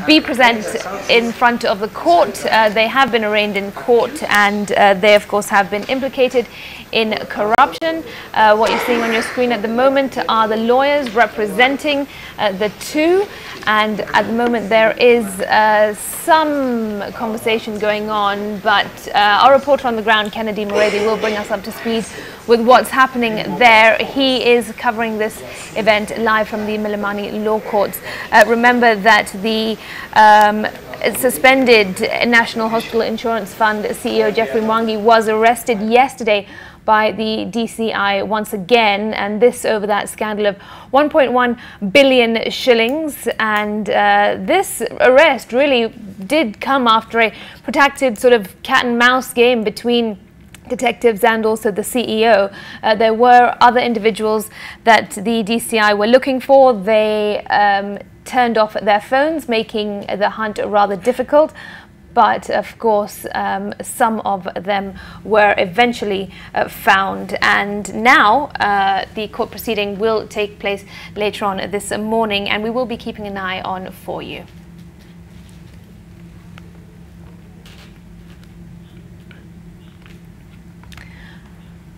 be present in front of the court. They have been arraigned in court, and they of course have been implicated in corruption. What you're seeing on your screen at the moment are the lawyers representing the two, and at the moment there is some conversation going on, but our reporter on the ground, Kennedy Muredi, will bring us up to speed with what's happening there. He is covering this event live from the Milimani Law Courts. Remember that the suspended National Hospital Insurance Fund CEO Jeffrey Mwangi was arrested yesterday by the DCI once again, and this over that scandal of 1.1 billion shillings. And this arrest really did come after a protracted sort of cat and mouse game between detectives and also the CEO. There were other individuals that the DCI were looking for. They turned off their phones, making the hunt rather difficult. But of course, some of them were eventually found. And now the court proceeding will take place later on this morning, and we will be keeping an eye on for you.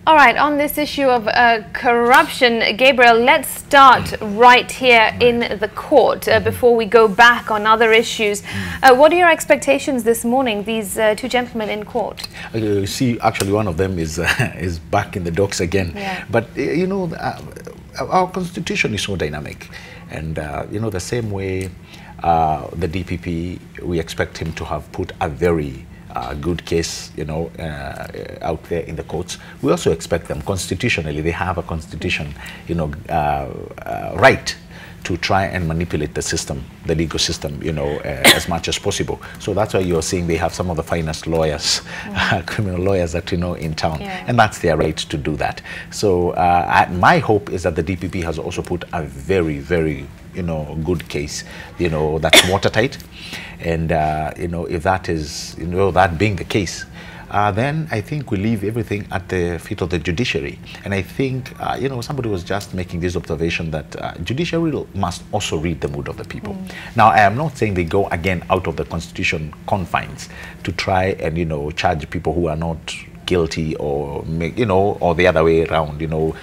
All right, on this issue of corruption, Gabriel, let's start right here in the court before we go back on other issues. What are your expectations this morning, these two gentlemen in court? You see, actually one of them is back in the docks again. Yeah. But, you know, our constitution is so dynamic. And, you know, the same way the DPP, we expect him to have put a very good case, you know, out there in the courts. We also expect them constitutionally, they have a constitution, you know, right to try and manipulate the system, the legal system, you know, as much as possible. So that's why you're seeing they have some of the finest lawyers, criminal lawyers that you know in town, and that's their right to do that. So my hope is that the DPP has also put a very, very, you know, good case, you know, that's watertight, and you know, if that is, you know, that being the case, then I think we leave everything at the feet of the judiciary. And I think, you know, somebody was just making this observation that judiciary must also read the mood of the people. Now, I am not saying they go again out of the constitution confines to try and, you know, charge people who are not guilty, or make, you know, or the other way around, you know,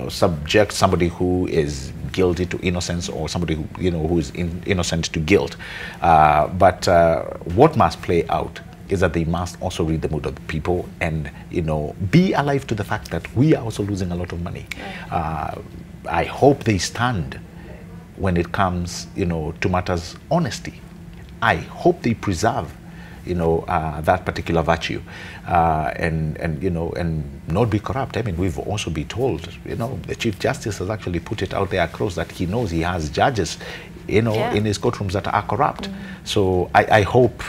subject somebody who is guilty to innocence, or somebody who, you know, who is innocent to guilt. But what must play out is that they must also read the mood of the people and, you know, be alive to the fact that we are also losing a lot of money. I hope they stand when it comes, you know, to matters honesty. I hope they preserve, you know, that particular virtue, and you know, and not be corrupt. I mean, we've also been told, you know, the Chief Justice has actually put it out there across that he knows he has judges, you know, in his courtrooms that are corrupt. So I hope,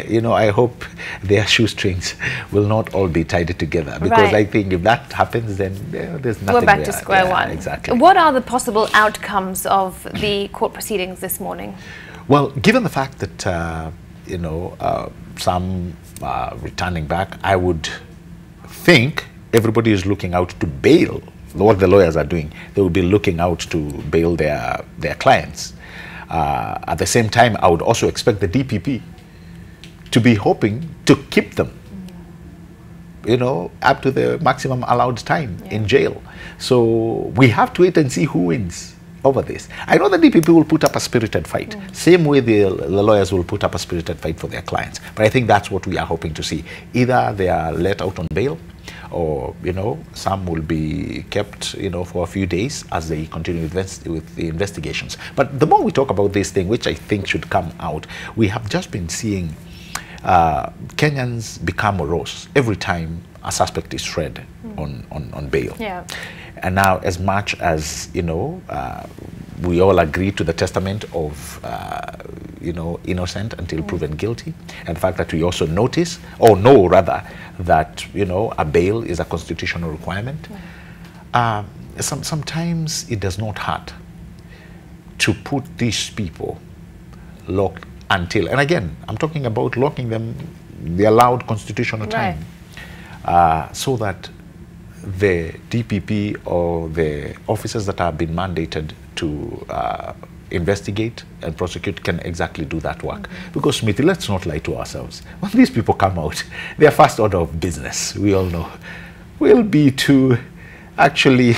you know, I hope their shoestrings will not all be tied together, because I think if that happens, then there's nothing. We're back to square one. Exactly. What are the possible outcomes of the court proceedings this morning? Well, given the fact that you know, some returning back, I would think everybody is looking out to bail. What the lawyers are doing, they will be looking out to bail their clients. At the same time, I would also expect the DPP to be hoping to keep them, you know, up to the maximum allowed time in jail. So we have to wait and see who wins over this. I know the DPP will put up a spirited fight, same way the lawyers will put up a spirited fight for their clients. But I think that's what we are hoping to see. Either they are let out on bail, or, you know, some will be kept, you know, for a few days as they continue with the investigations. But the more we talk about this thing, which I think should come out, we have just been seeing Kenyans become morose every time a suspect is read on bail. And now, as much as, you know, we all agree to the testament of, you know, innocent until proven guilty, and the fact that we also notice, or know rather, that, you know, a bail is a constitutional requirement, sometimes it does not hurt to put these people locked until, and again, I'm talking about locking them the allowed constitutional time, so that the DPP or the officers that have been mandated to investigate and prosecute can exactly do that work. Because, Smriti, let's not lie to ourselves. When these people come out, their first order of business, we all know, will be to actually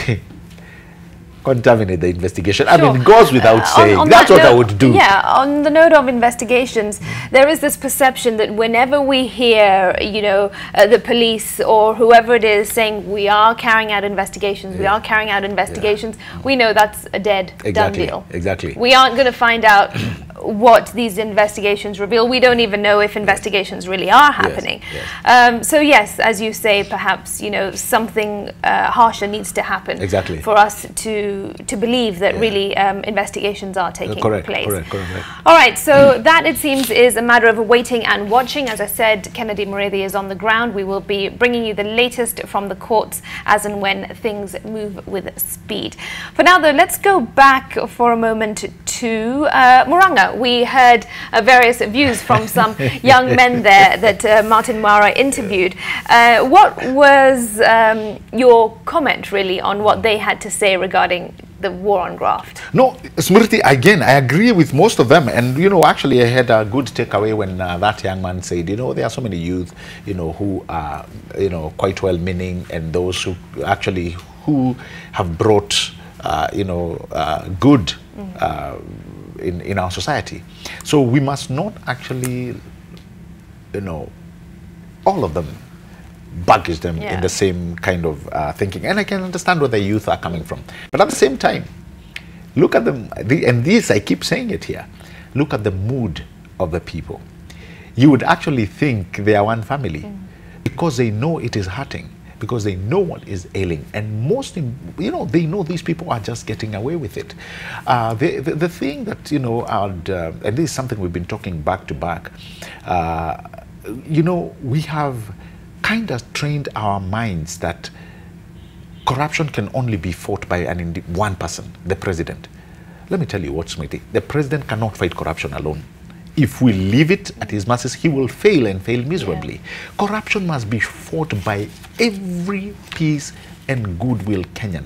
contaminate the investigation. I mean, it goes without saying. That's what I would do. Yeah, on the note of investigations, there is this perception that whenever we hear, you know, the police or whoever it is saying we are carrying out investigations, we are carrying out investigations, we know that's a done deal. Exactly. We aren't going to find out what these investigations reveal. We don't even know if investigations really are happening. So yes, as you say, perhaps, you know, something harsher needs to happen for us to believe that really investigations are taking place. Correct. All right, so that, it seems, is a matter of waiting and watching. As I said, Kennedy Mureithi is on the ground. We will be bringing you the latest from the courts as and when things move with speed. For now, though, let's go back for a moment to Murang'a. We heard various views from some young men there that Martin Mara interviewed. What was your comment, really, on what they had to say regarding the war on graft? No, Smriti, again, I agree with most of them. And, you know, actually I had a good takeaway when that young man said, you know, there are so many youth, you know, who are, you know, quite well-meaning, and those who actually who have brought, you know, good in our society. So we must not actually, you know, all of them baggage them in the same kind of thinking. And I can understand where the youth are coming from. But at the same time, look at them, and this, I keep saying it here, look at the mood of the people. You would actually think they are one family because they know it is hurting. because they know what is ailing, and they know these people are just getting away with it. The thing that and this is something we've been talking back to back. We have kind of trained our minds that corruption can only be fought by one person, the president. Let me tell you what, Smriti, the president cannot fight corruption alone. If we leave it at his mercy, he will fail and fail miserably. Yeah. Corruption must be fought by every peace and goodwill Kenyan.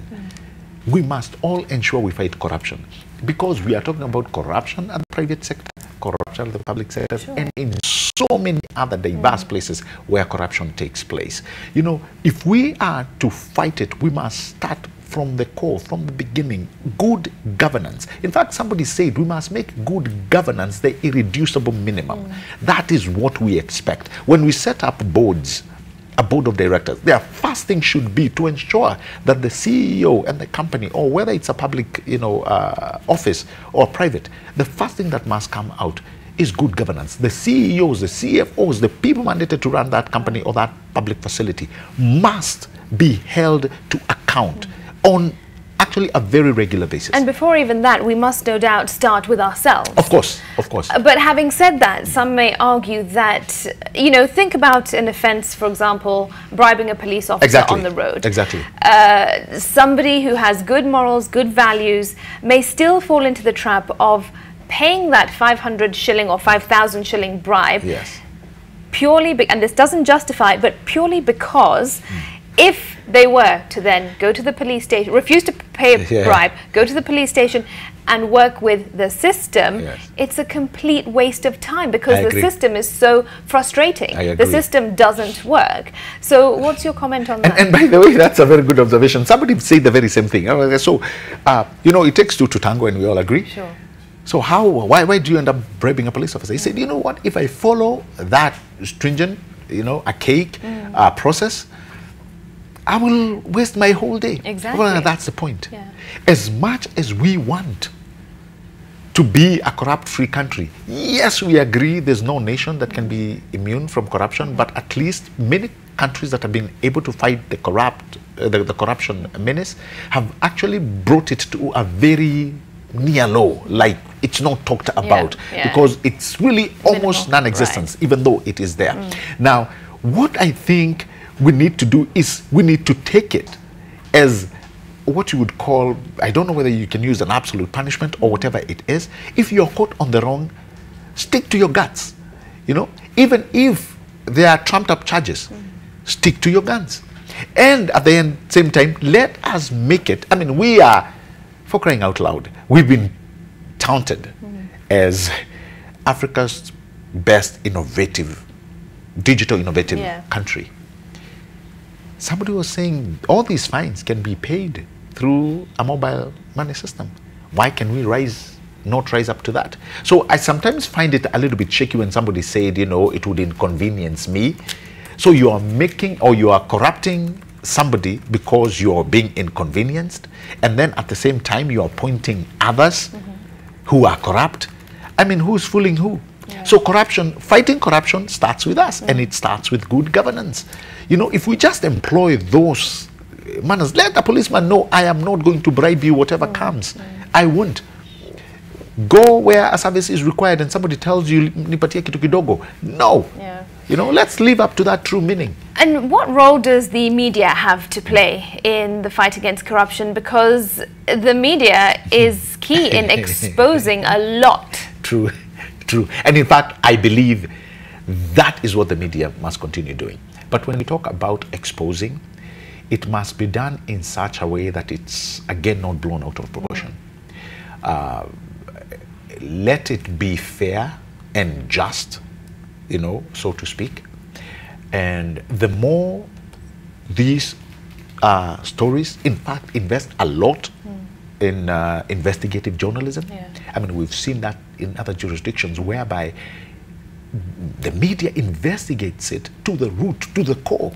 We must all ensure we fight corruption, because we are talking about corruption at the private sector, corruption at the public sector, and in so many other diverse places where corruption takes place. If we are to fight it, we must start from the core, from the beginning. Good governance. In fact, somebody said we must make good governance the irreducible minimum. That is what we expect. When we set up boards, a board of directors, their first thing should be to ensure that the CEO and the company, or whether it's a public office or private, the first thing that must come out is good governance. The CEOs, the CFOs, the people mandated to run that company or that public facility must be held to account on actually a very regular basis. And before even that, we must no doubt start with ourselves. Of course, of course. But having said that, some may argue that, think about an offence, for example, bribing a police officer on the road. Exactly. Somebody who has good morals, good values, may still fall into the trap of paying that 500 shilling or 5,000 shilling bribe. Yes. Purely, and this doesn't justify it, but purely because if they were to then go to the police station, refuse to pay a bribe, go to the police station and work with the system, it's a complete waste of time, because the system is so frustrating. The system doesn't work. So what's your comment on that? And by the way, that's a very good observation. Somebody said the very same thing. So, it takes two to tango, and we all agree. Sure. So why do you end up bribing a police officer? He said, you know what, if I follow that stringent, archaic process, I will waste my whole day. Exactly. Well, that's the point. Yeah. As much as we want to be a corrupt-free country, yes, we agree there's no nation that can be immune from corruption, but at least many countries that have been able to fight the corruption menace have actually brought it to a very near low, like it's not talked about, because it's really almost non-existent, even though it is there. Now, what I think we need to do is we need to take it as what you would call, I don't know whether you can use an absolute punishment or whatever it is. If you're caught on the wrong, stick to your guts. Even if there are trumped up charges, stick to your guns. And at the same time, let us make it, we are, for crying out loud, we've been touted as Africa's best digital innovative country. Somebody was saying all these fines can be paid through a mobile money system. Why can we not rise up to that? So I sometimes find it a little bit shaky when somebody said, it would inconvenience me. So you are making, or you are corrupting somebody because you are being inconvenienced, and then at the same time you are appointing others who are corrupt. Who's fooling who? So fighting corruption starts with us, and it starts with good governance. If we just employ those manners, let the policeman know, I am not going to bribe you whatever comes. I won't. Go where a service is required and somebody tells you, nipatie kitu kidogo. No. Let's live up to that true meaning. And what role does the media have to play in the fight against corruption? Because the media is key in exposing a lot. True. And in fact, I believe that is what the media must continue doing. But when we talk about exposing, it must be done in such a way that it's, again, not blown out of proportion. Let it be fair and just, so to speak. And the more these stories, in fact, invest a lot in investigative journalism. We've seen that in other jurisdictions whereby the media investigates it to the root, to the core.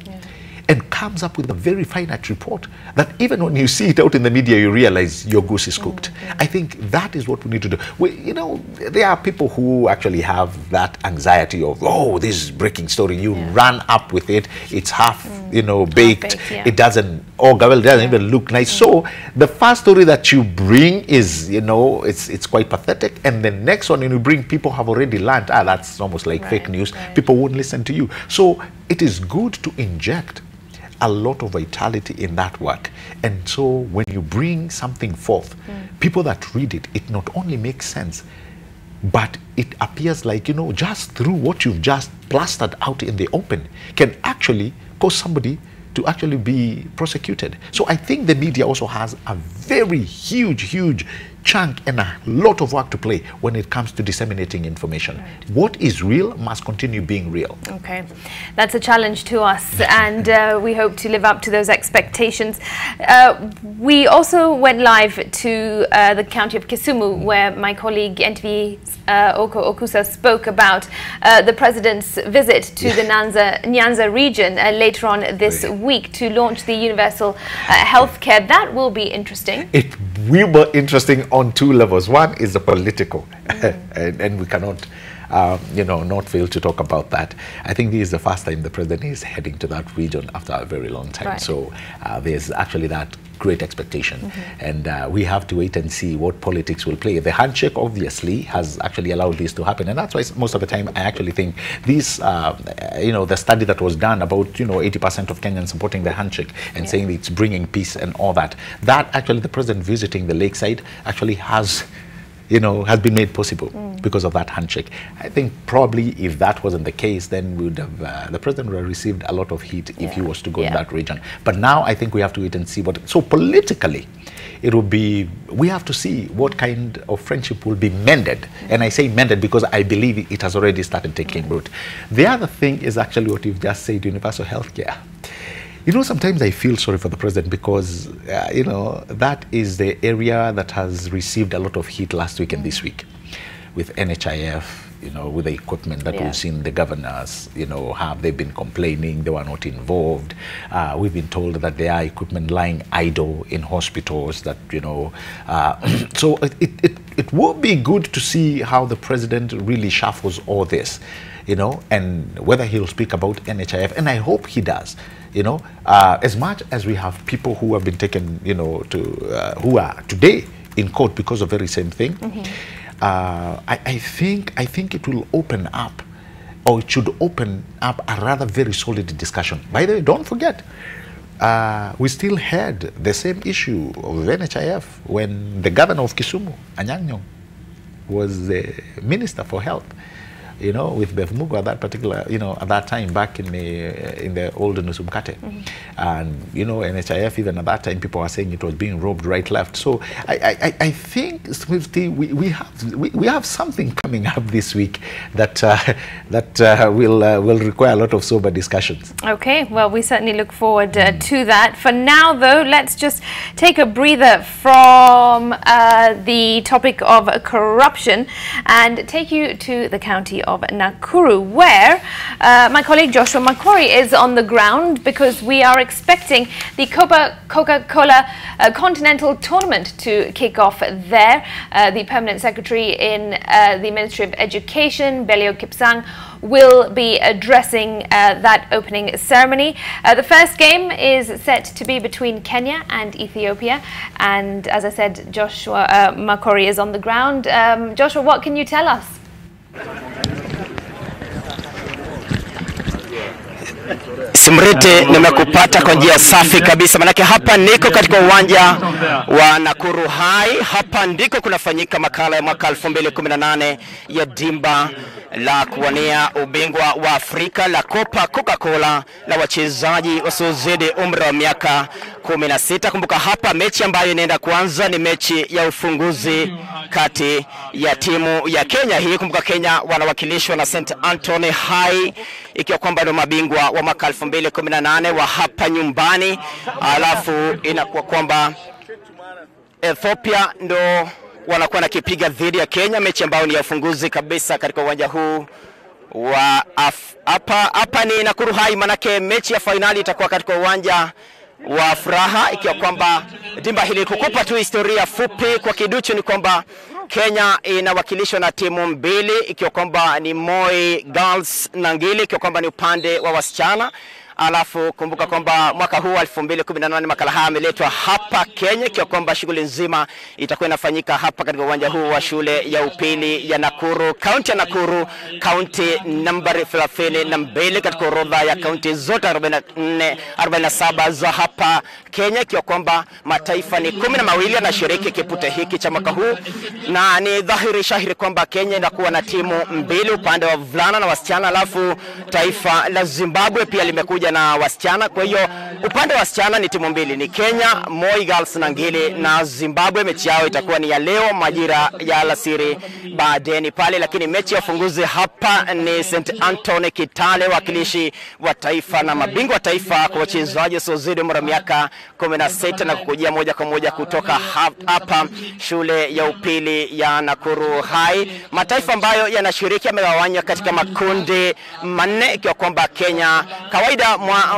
and comes up with a very finite report that even when you see it out in the media, you realize your goose is cooked. I think that is what we need to do. You know, there are people who actually have that anxiety of, oh, this is breaking story. You run up with it. It's half, you know, baked. It doesn't, it doesn't even look nice. So the first story that you bring is, you know, it's quite pathetic. And the next one, when you bring, people have already learned, that's almost like fake news. People won't listen to you. So it is good to inject a lot of vitality in that work. And so when you bring something forth, people that read it, it not only makes sense, but it appears like, you know, just through what you've just plastered out in the open can actually cause somebody to actually be prosecuted. So I think the media also has a very huge chunk and a lot of work to play when it comes to disseminating information. What is real must continue being real. Okay, that's a challenge to us, and we hope to live up to those expectations. We also went live to the county of Kisumu, where my colleague NTV Oko Okusa spoke about the president's visit to the Nyanza region later on this week to launch the universal healthcare. That will be interesting. It will be interesting on two levels. One is the political, and we cannot you know, not fail to talk about that. I think this is the first time the president is heading to that region after a very long time. So there's actually that great expectation, and we have to wait and see what politics will play. The handshake obviously has actually allowed this to happen, and that's why most of the time I actually think this, you know, the study that was done about, you know, 80% of Kenyans supporting the handshake and saying it's bringing peace and all that, that actually the president visiting the lakeside actually has, you know, has been made possible because of that handshake. I think probably if that wasn't the case, then we would have, the president would have received a lot of heat if he was to go in that region. But now I think we have to wait and see what, so politically, it will be, we have to see what kind of friendship will be mended. And I say mended because I believe it has already started taking root. The other thing is actually what you've just said, universal healthcare. You know, sometimes I feel sorry for the president because, you know, that is the area that has received a lot of heat last week and this week with NHIF, you know, with the equipment that we've seen the governors, you know, have they been complaining, they were not involved. We've been told that there are equipment lying idle in hospitals that, you know, so it would be good to see how the president really shuffles all this, you know, and whether he'll speak about NHIF, and I hope he does. You know, as much as we have people who have been taken, you know, to who are today in court because of the very same thing, I think it will open up, or it should open up a rather very solid discussion. By the way, don't forget, we still had the same issue of NHIF when the governor of Kisumu, Anyang' Nyong'o, was the minister for health. You know, with Bev Mugo at that particular, you know, at that time back in the old Nusumkate. And, you know, NHIF, even at that time, people were saying it was being robbed right, left. So I think, Smriti, we have something coming up this week that will require a lot of sober discussions. Okay, well, we certainly look forward to that. For now, though, let's just take a breather from the topic of corruption and take you to the county of Nakuru, where my colleague Joshua Makori is on the ground because we are expecting the Coca-Cola Continental Tournament to kick off there. The permanent secretary in the Ministry of Education, Belio Kipsang, will be addressing that opening ceremony. The first game is set to be between Kenya and Ethiopia, and as I said, Joshua Makori is on the ground. Joshua, what can you tell us? Smriti, nimekupata kwa njia safi kabisa, manake hapa niko katika uwanja wa Nakuru High. Hapa ndiko kunafanyika makala ya mwaka 2018 ya dimba la kuwania ubingwa wa Afrika la Copa Coca-Cola la wachezaji wasiozidi umri wa miaka 16. Kumbuka hapa mechi ambayo inaenda kuanza ni mechi ya ufunguzi kati ya timu ya Kenya hii. Kumbuka Kenya wanawakilishwa na St. Anthony High, ikiwa kwamba ndio mabingwa wa mwaka 2018 wa hapa nyumbani. Alafu inakuwa kwamba Ethiopia ndo wanakuwa nakipiga dhidi ya Kenya, mechi ambayo ni ya ufunguzi kabisa katika uwanja huu wa Hapa ni Nakuru High, manake mechi ya finali itakuwa katika uwanja wa Furaha, ikiwa kwamba dimba hili. Kukupa tu historia fupi kwa kiduchu ni kwamba Kenya inawakilishwa na timu mbili, ikiwa kwamba ni Moi Girls na Ngili, ikiwa kwamba ni upande wa wasichana. Alafu kumbuka kwamba mwaka huu 2018 makala haya yameletwa hapa Kenya, ikiwa kwamba shughuli nzima itakuwa inafanyika hapa katika uwanja huu wa shule ya upili ya Nakuru, kaunti ya Nakuru, kaunti nambari 32 katika orodha ya kaunti zote 47 za hapa Kenya, ikiwa kwamba mataifa ni 12 yanashiriki kipute hiki cha mwaka huu, na ni dhahiri shahiri kwamba Kenya inakuwa na timu mbili upande wa vulana na wasichana. Alafu taifa la Zimbabwe pia limekuja na wasichana. Kwa hiyo upande wa wasichana ni timu mbili, ni Kenya, Moi Girls na Ngili, na Zimbabwe mechi yao itakuwa ni ya leo majira ya alasiri baadaye pale. Lakini mechi ya ufunguzi hapa ni St Anthony Kitale, wakilishi wa taifa na mabingwa wa taifa kwa wachezaji wasiozidi umri wa miaka 16, na kukujia moja kwa moja kutoka hapa shule ya upili ya Nakuru High. Mataifa ambayo yanashiriki yamegawanywa katika makundi manne, ikiwa kwamba Kenya kawaida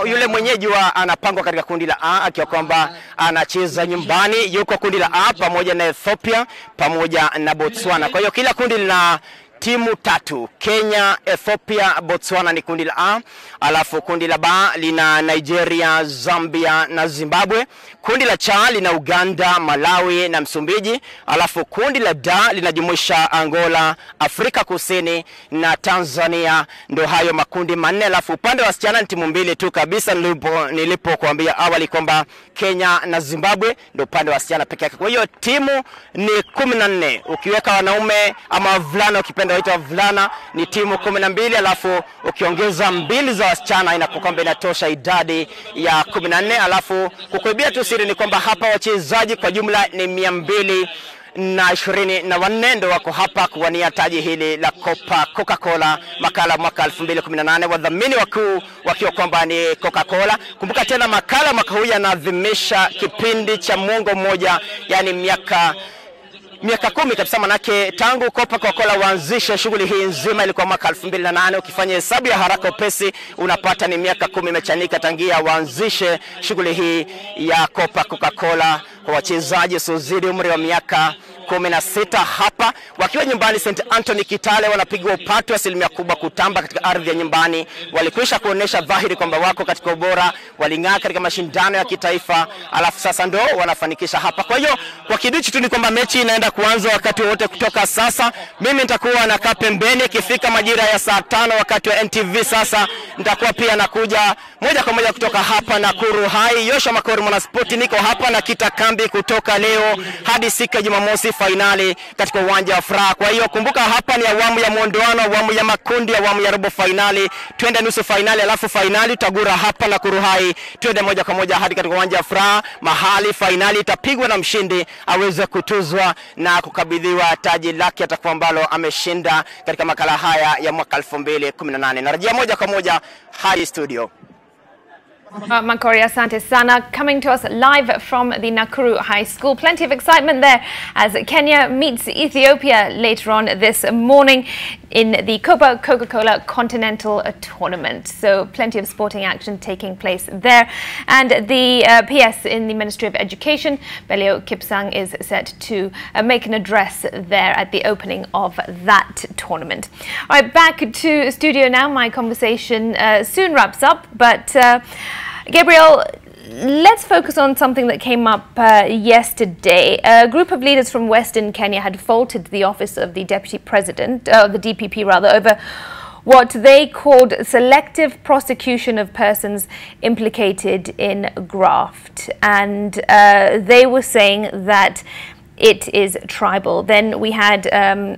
yule mwenyeji anapangwa katika kundi la A, akiwa kwamba anacheza nyumbani, yuko kundi la A pamoja na Ethiopia pamoja na Botswana. Kwa hiyo kila kundi lina timu tatu: Kenya, Ethiopia, Botswana ni kundi la A. Alafu kundi la B lina Nigeria, Zambia na Zimbabwe. Kundi la C lina Uganda, Malawi na Msumbiji. Alafu kundi la D linajumuisha Angola, Afrika Kusini na Tanzania. Ndio hayo makundi manne. Alafu upande wa wasichana ni timu mbili tu kabisa, nilipokuambia awali kwamba Kenya na Zimbabwe ndio upande wa wasichana pekee yake. Kwa hiyo timu ni 14, ukiweka wanaume ama vulana ukipenda waita vulana ni timu 12, alafu ukiongeza mbili za wasichana inakuwa kwamba inatosha idadi ya 14. Alafu kukuibia tu siri ni kwamba hapa wachezaji kwa jumla ni 224 ndio wako hapa kuwania taji hili la Coca-Cola makala mwaka 2018. Wadhamini wakuu wakiwa kwamba ni Coca-Cola. Kumbuka tena makala mwaka huu yanaadhimisha kipindi cha muongo mmoja, yani miaka 10 kabisa, manake tangu Coca-Cola waanzishe shughuli hii nzima ilikuwa mwaka 2008. Ukifanya hesabu ya haraka upesi unapata ni miaka 10 imechanika tangia waanzishe shughuli hii ya Coca-Cola kwa wachezaji wasiozidi umri wa miaka 16 hapa wakiwa nyumbani St Anthony Kitale. Wanapigwa upatu asilimia kubwa kutamba katika ardhi ya nyumbani. Walikwisha kuonesha dhahiri kwamba wako katika ubora, waling'aa katika mashindano ya kitaifa, alafu sasa ndo wanafanikisha hapa. Kwa hiyo kwa kiduchu tu ni kwamba mechi inaenda kuanza wakati wote kutoka sasa. Mimi nitakuwa nakaa pembeni, ikifika majira ya saa 5 wakati wa NTV sasa nitakuwa pia nakuja moja kwa moja kutoka hapa Nakuru High. Yosha Makori mwanaspoti, niko hapa na kita kambi kutoka leo hadi siku ya Jumamosi finali katika uwanja wa Furaha. Kwa hiyo kumbuka hapa ni awamu ya muondoano, awamu ya makundi, awamu ya robo finali, twende nusu finali, alafu finali tutagura hapa Nakuru High, twende moja kwa moja hadi katika uwanja wa Furaha, mahali finali itapigwa na mshindi aweze kutuzwa na kukabidhiwa taji lake atakuwa ambalo ameshinda katika makala haya ya mwaka 2018. Narejea moja kwa moja hadi studio. Makori, asante sana. Coming to us live from the Nakuru High School. Plenty of excitement there as Kenya meets Ethiopia later on this morning in the Coca-Cola Continental Tournament. So plenty of sporting action taking place there. And the PS in the Ministry of Education, Belio Kipsang, is set to make an address there at the opening of that tournament. All right, back to studio now. My conversation soon wraps up, but Gabriel, let's focus on something that came up yesterday. A group of leaders from Western Kenya had faulted the office of the Deputy President, the DPP rather, over what they called selective prosecution of persons implicated in graft. And they were saying that it is tribal. Then we had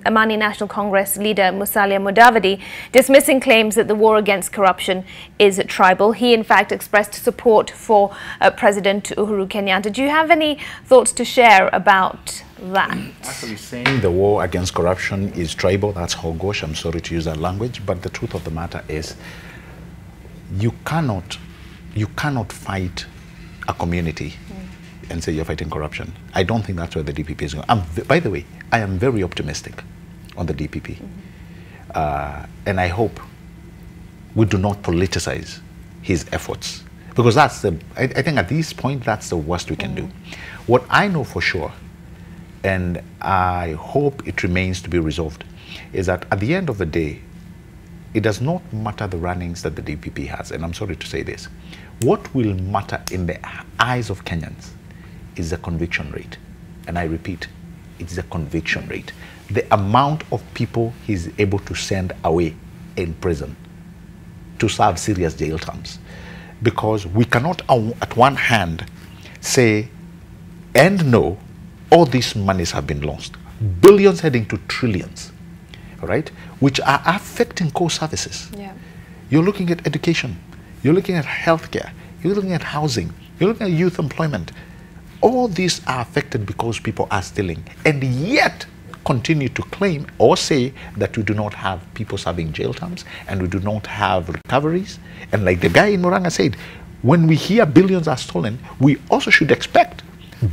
Amani National Congress leader Musalia Mudavadi dismissing claims that the war against corruption is tribal. He in fact expressed support for President Uhuru Kenyatta. Do you have any thoughts to share about that? Actually saying the war against corruption is tribal, that's hogwash. I'm sorry to use that language, but the truth of the matter is you cannot fight a community and say you're fighting corruption. I don't think that's where the DPP is going. By the way, I am very optimistic on the DPP. And I hope we do not politicize his efforts. Because that's the, I think at this point, that's the worst we can do. What I know for sure, and I hope it remains to be resolved, is that at the end of the day, it does not matter the runnings that the DPP has, and I'm sorry to say this. What will matter in the eyes of Kenyans is the conviction rate. And I repeat, it's the conviction rate. The amount of people he's able to send away in prison to serve serious jail terms. Because we cannot, at one hand, say, and no, all these monies have been lost. Billions heading to trillions, all right, which are affecting core services. Yeah. You're looking at education, you're looking at healthcare, you're looking at housing, you're looking at youth employment. All these are affected because people are stealing, and yet continue to claim or say that we do not have people serving jail terms and we do not have recoveries. And like the guy in Murang'a said, when we hear billions are stolen, we also should expect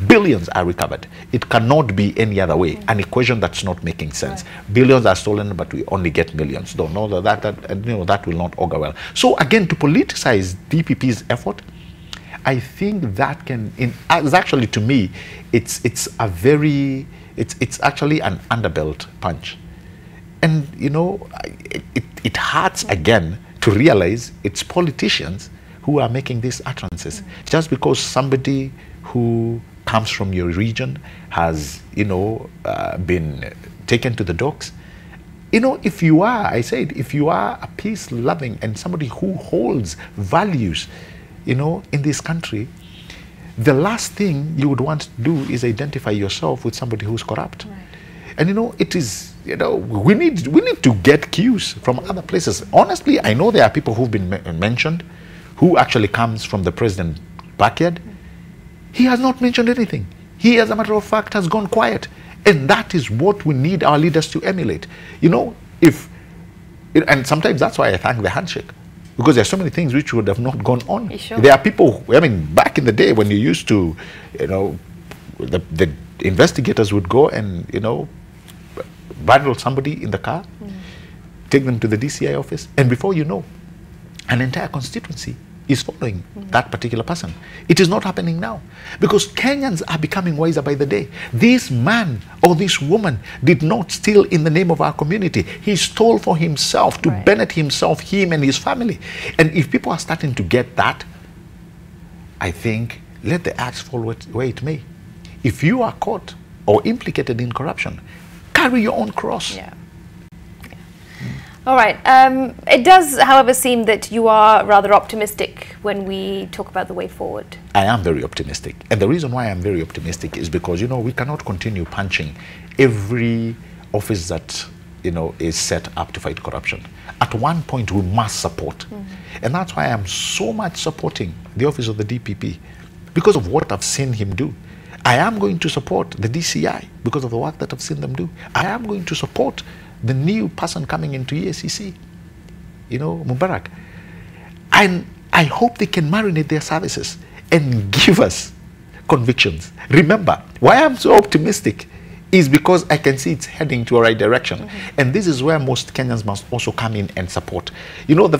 billions are recovered. It cannot be any other way. An equation that's not making sense. Right. Billions are stolen, but we only get millions. Don't know that will not augur well. So again, to politicize DPP's effort, I think that can, it's actually, to me, it's actually an underbelt punch. And, you know, it hurts again to realize it's politicians who are making these utterances. Just because somebody who comes from your region has, you know, been taken to the docks. You know, if you are, I said, if you are a peace-loving and somebody who holds values, you know, in this country, the last thing you would want to do is identify yourself with somebody who's corrupt. Right. And, you know, it is, you know, we need to get cues from other places. Honestly, I know there are people who've been mentioned who actually comes from the president's backyard. He has not mentioned anything. He, as a matter of fact, has gone quiet. And that is what we need our leaders to emulate. You know, and sometimes that's why I thank the handshake. Because there are so many things which would have not gone on. Sure. There are people, I mean, back in the day when you used to, you know, the investigators would go and, you know, bundle somebody in the car, take them to the DCI office, and before you know, an entire constituency is following that particular person. It is not happening now because Kenyans are becoming wiser by the day. This man or this woman did not steal in the name of our community. He stole for himself to benefit himself, him and his family. And if people are starting to get that, I think let the axe fall where it may. If you are caught or implicated in corruption, carry your own cross. Yeah. All right. It does, however, seem that you are rather optimistic when we talk about the way forward. I am very optimistic. And the reason why I'm very optimistic is because, you know, we cannot continue punching every office that, you know, is set up to fight corruption. At one point, we must support. And that's why I'm so much supporting the office of the DPP because of what I've seen him do. I am going to support the DCI because of the work that I've seen them do. I am going to support the new person coming into EACC, you know, Mubarak. And I hope they can marinate their services and give us convictions. Remember, why I'm so optimistic is because I can see it's heading to a right direction. And this is where most Kenyans must also come in and support. You know,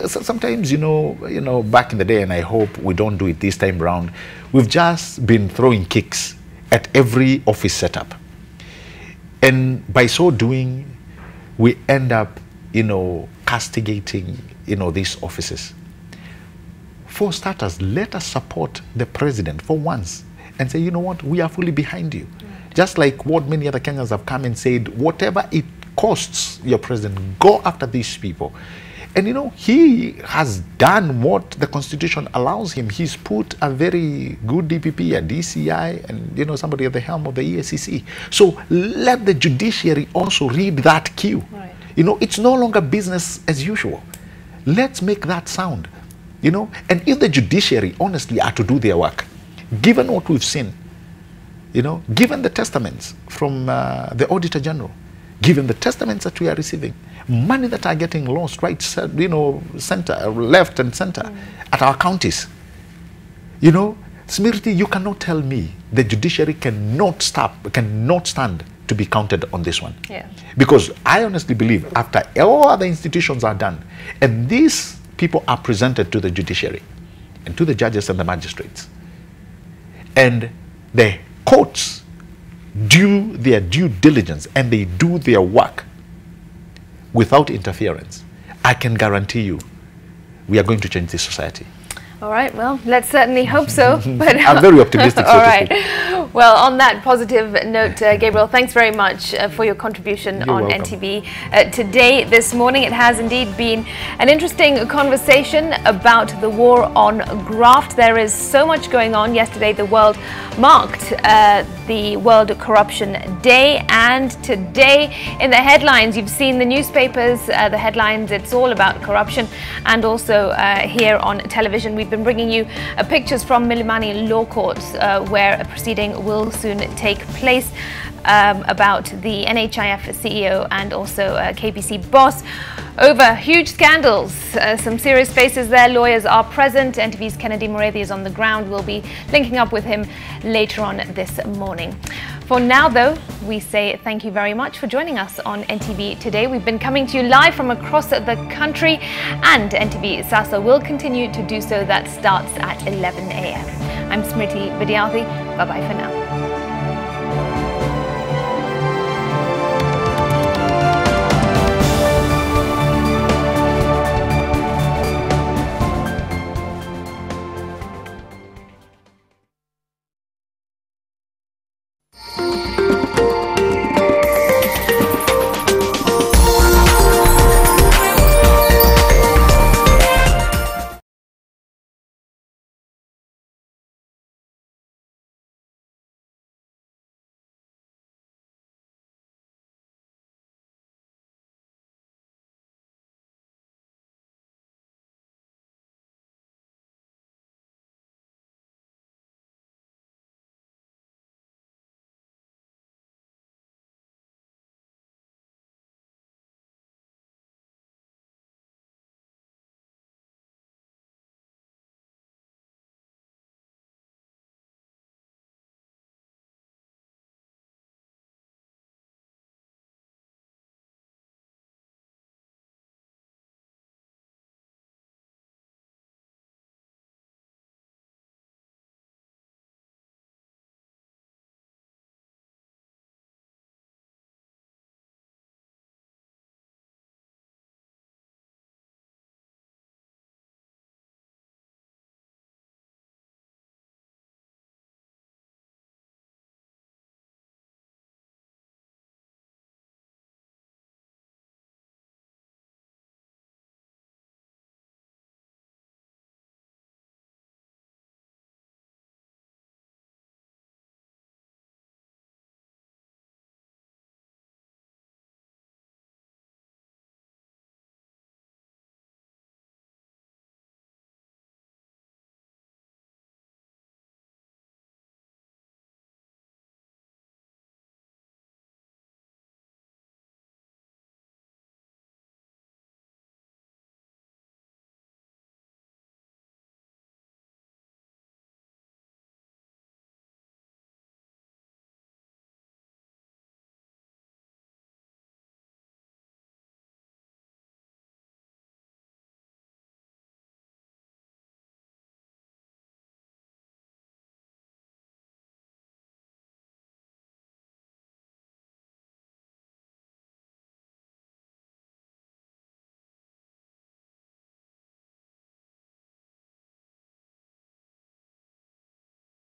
sometimes, you know, back in the day, and I hope we don't do it this time around, we've just been throwing kicks at every office setup. And by so doing, we end up, you know, castigating, you know, these offices. For starters, let us support the president for once and say, you know what, we are fully behind you. Just like what many other Kenyans have come and said, whatever it costs your president, go after these people. And, you know, he has done what the Constitution allows him. He's put a very good DPP, a DCI, and, you know, somebody at the helm of the EACC. So let the judiciary also read that cue. Right. You know, it's no longer business as usual. Let's make that sound, you know. And if the judiciary honestly are to do their work, given what we've seen, you know, given the testaments from the Auditor General, given the testaments that we are receiving, money that are getting lost, right, you know, left and center at our counties. You know, Smriti, you cannot tell me the judiciary cannot stand to be counted on this one. Yeah. Because I honestly believe after all other institutions are done and these people are presented to the judiciary and to the judges and the magistrates and the courts do their due diligence and they do their work without interference, I can guarantee you we are going to change this society. All right, well, let's certainly hope so. But I'm very optimistic, so all to right. speak. Well, on that positive note, Gabriel, thanks very much for your contribution You're on welcome. NTV Today this morning. It has indeed been an interesting conversation about the war on graft. There is so much going on. Yesterday, the world marked the World Corruption Day, and today in the headlines, you've seen the newspapers, the headlines, it's all about corruption, and also here on television, we've been bringing you pictures from Milimani Law Courts where a proceeding will soon take place about the NHIF CEO and also KBC boss over huge scandals. Some serious faces there. Lawyers are present. NTV's Kennedy Mureithi is on the ground. We'll be linking up with him later on this morning. For now, though, we say thank you very much for joining us on NTV Today. We've been coming to you live from across the country, and NTV Sasa will continue to do so. That starts at 11 a.m. I'm Smriti Vidyarthi. Bye-bye for now.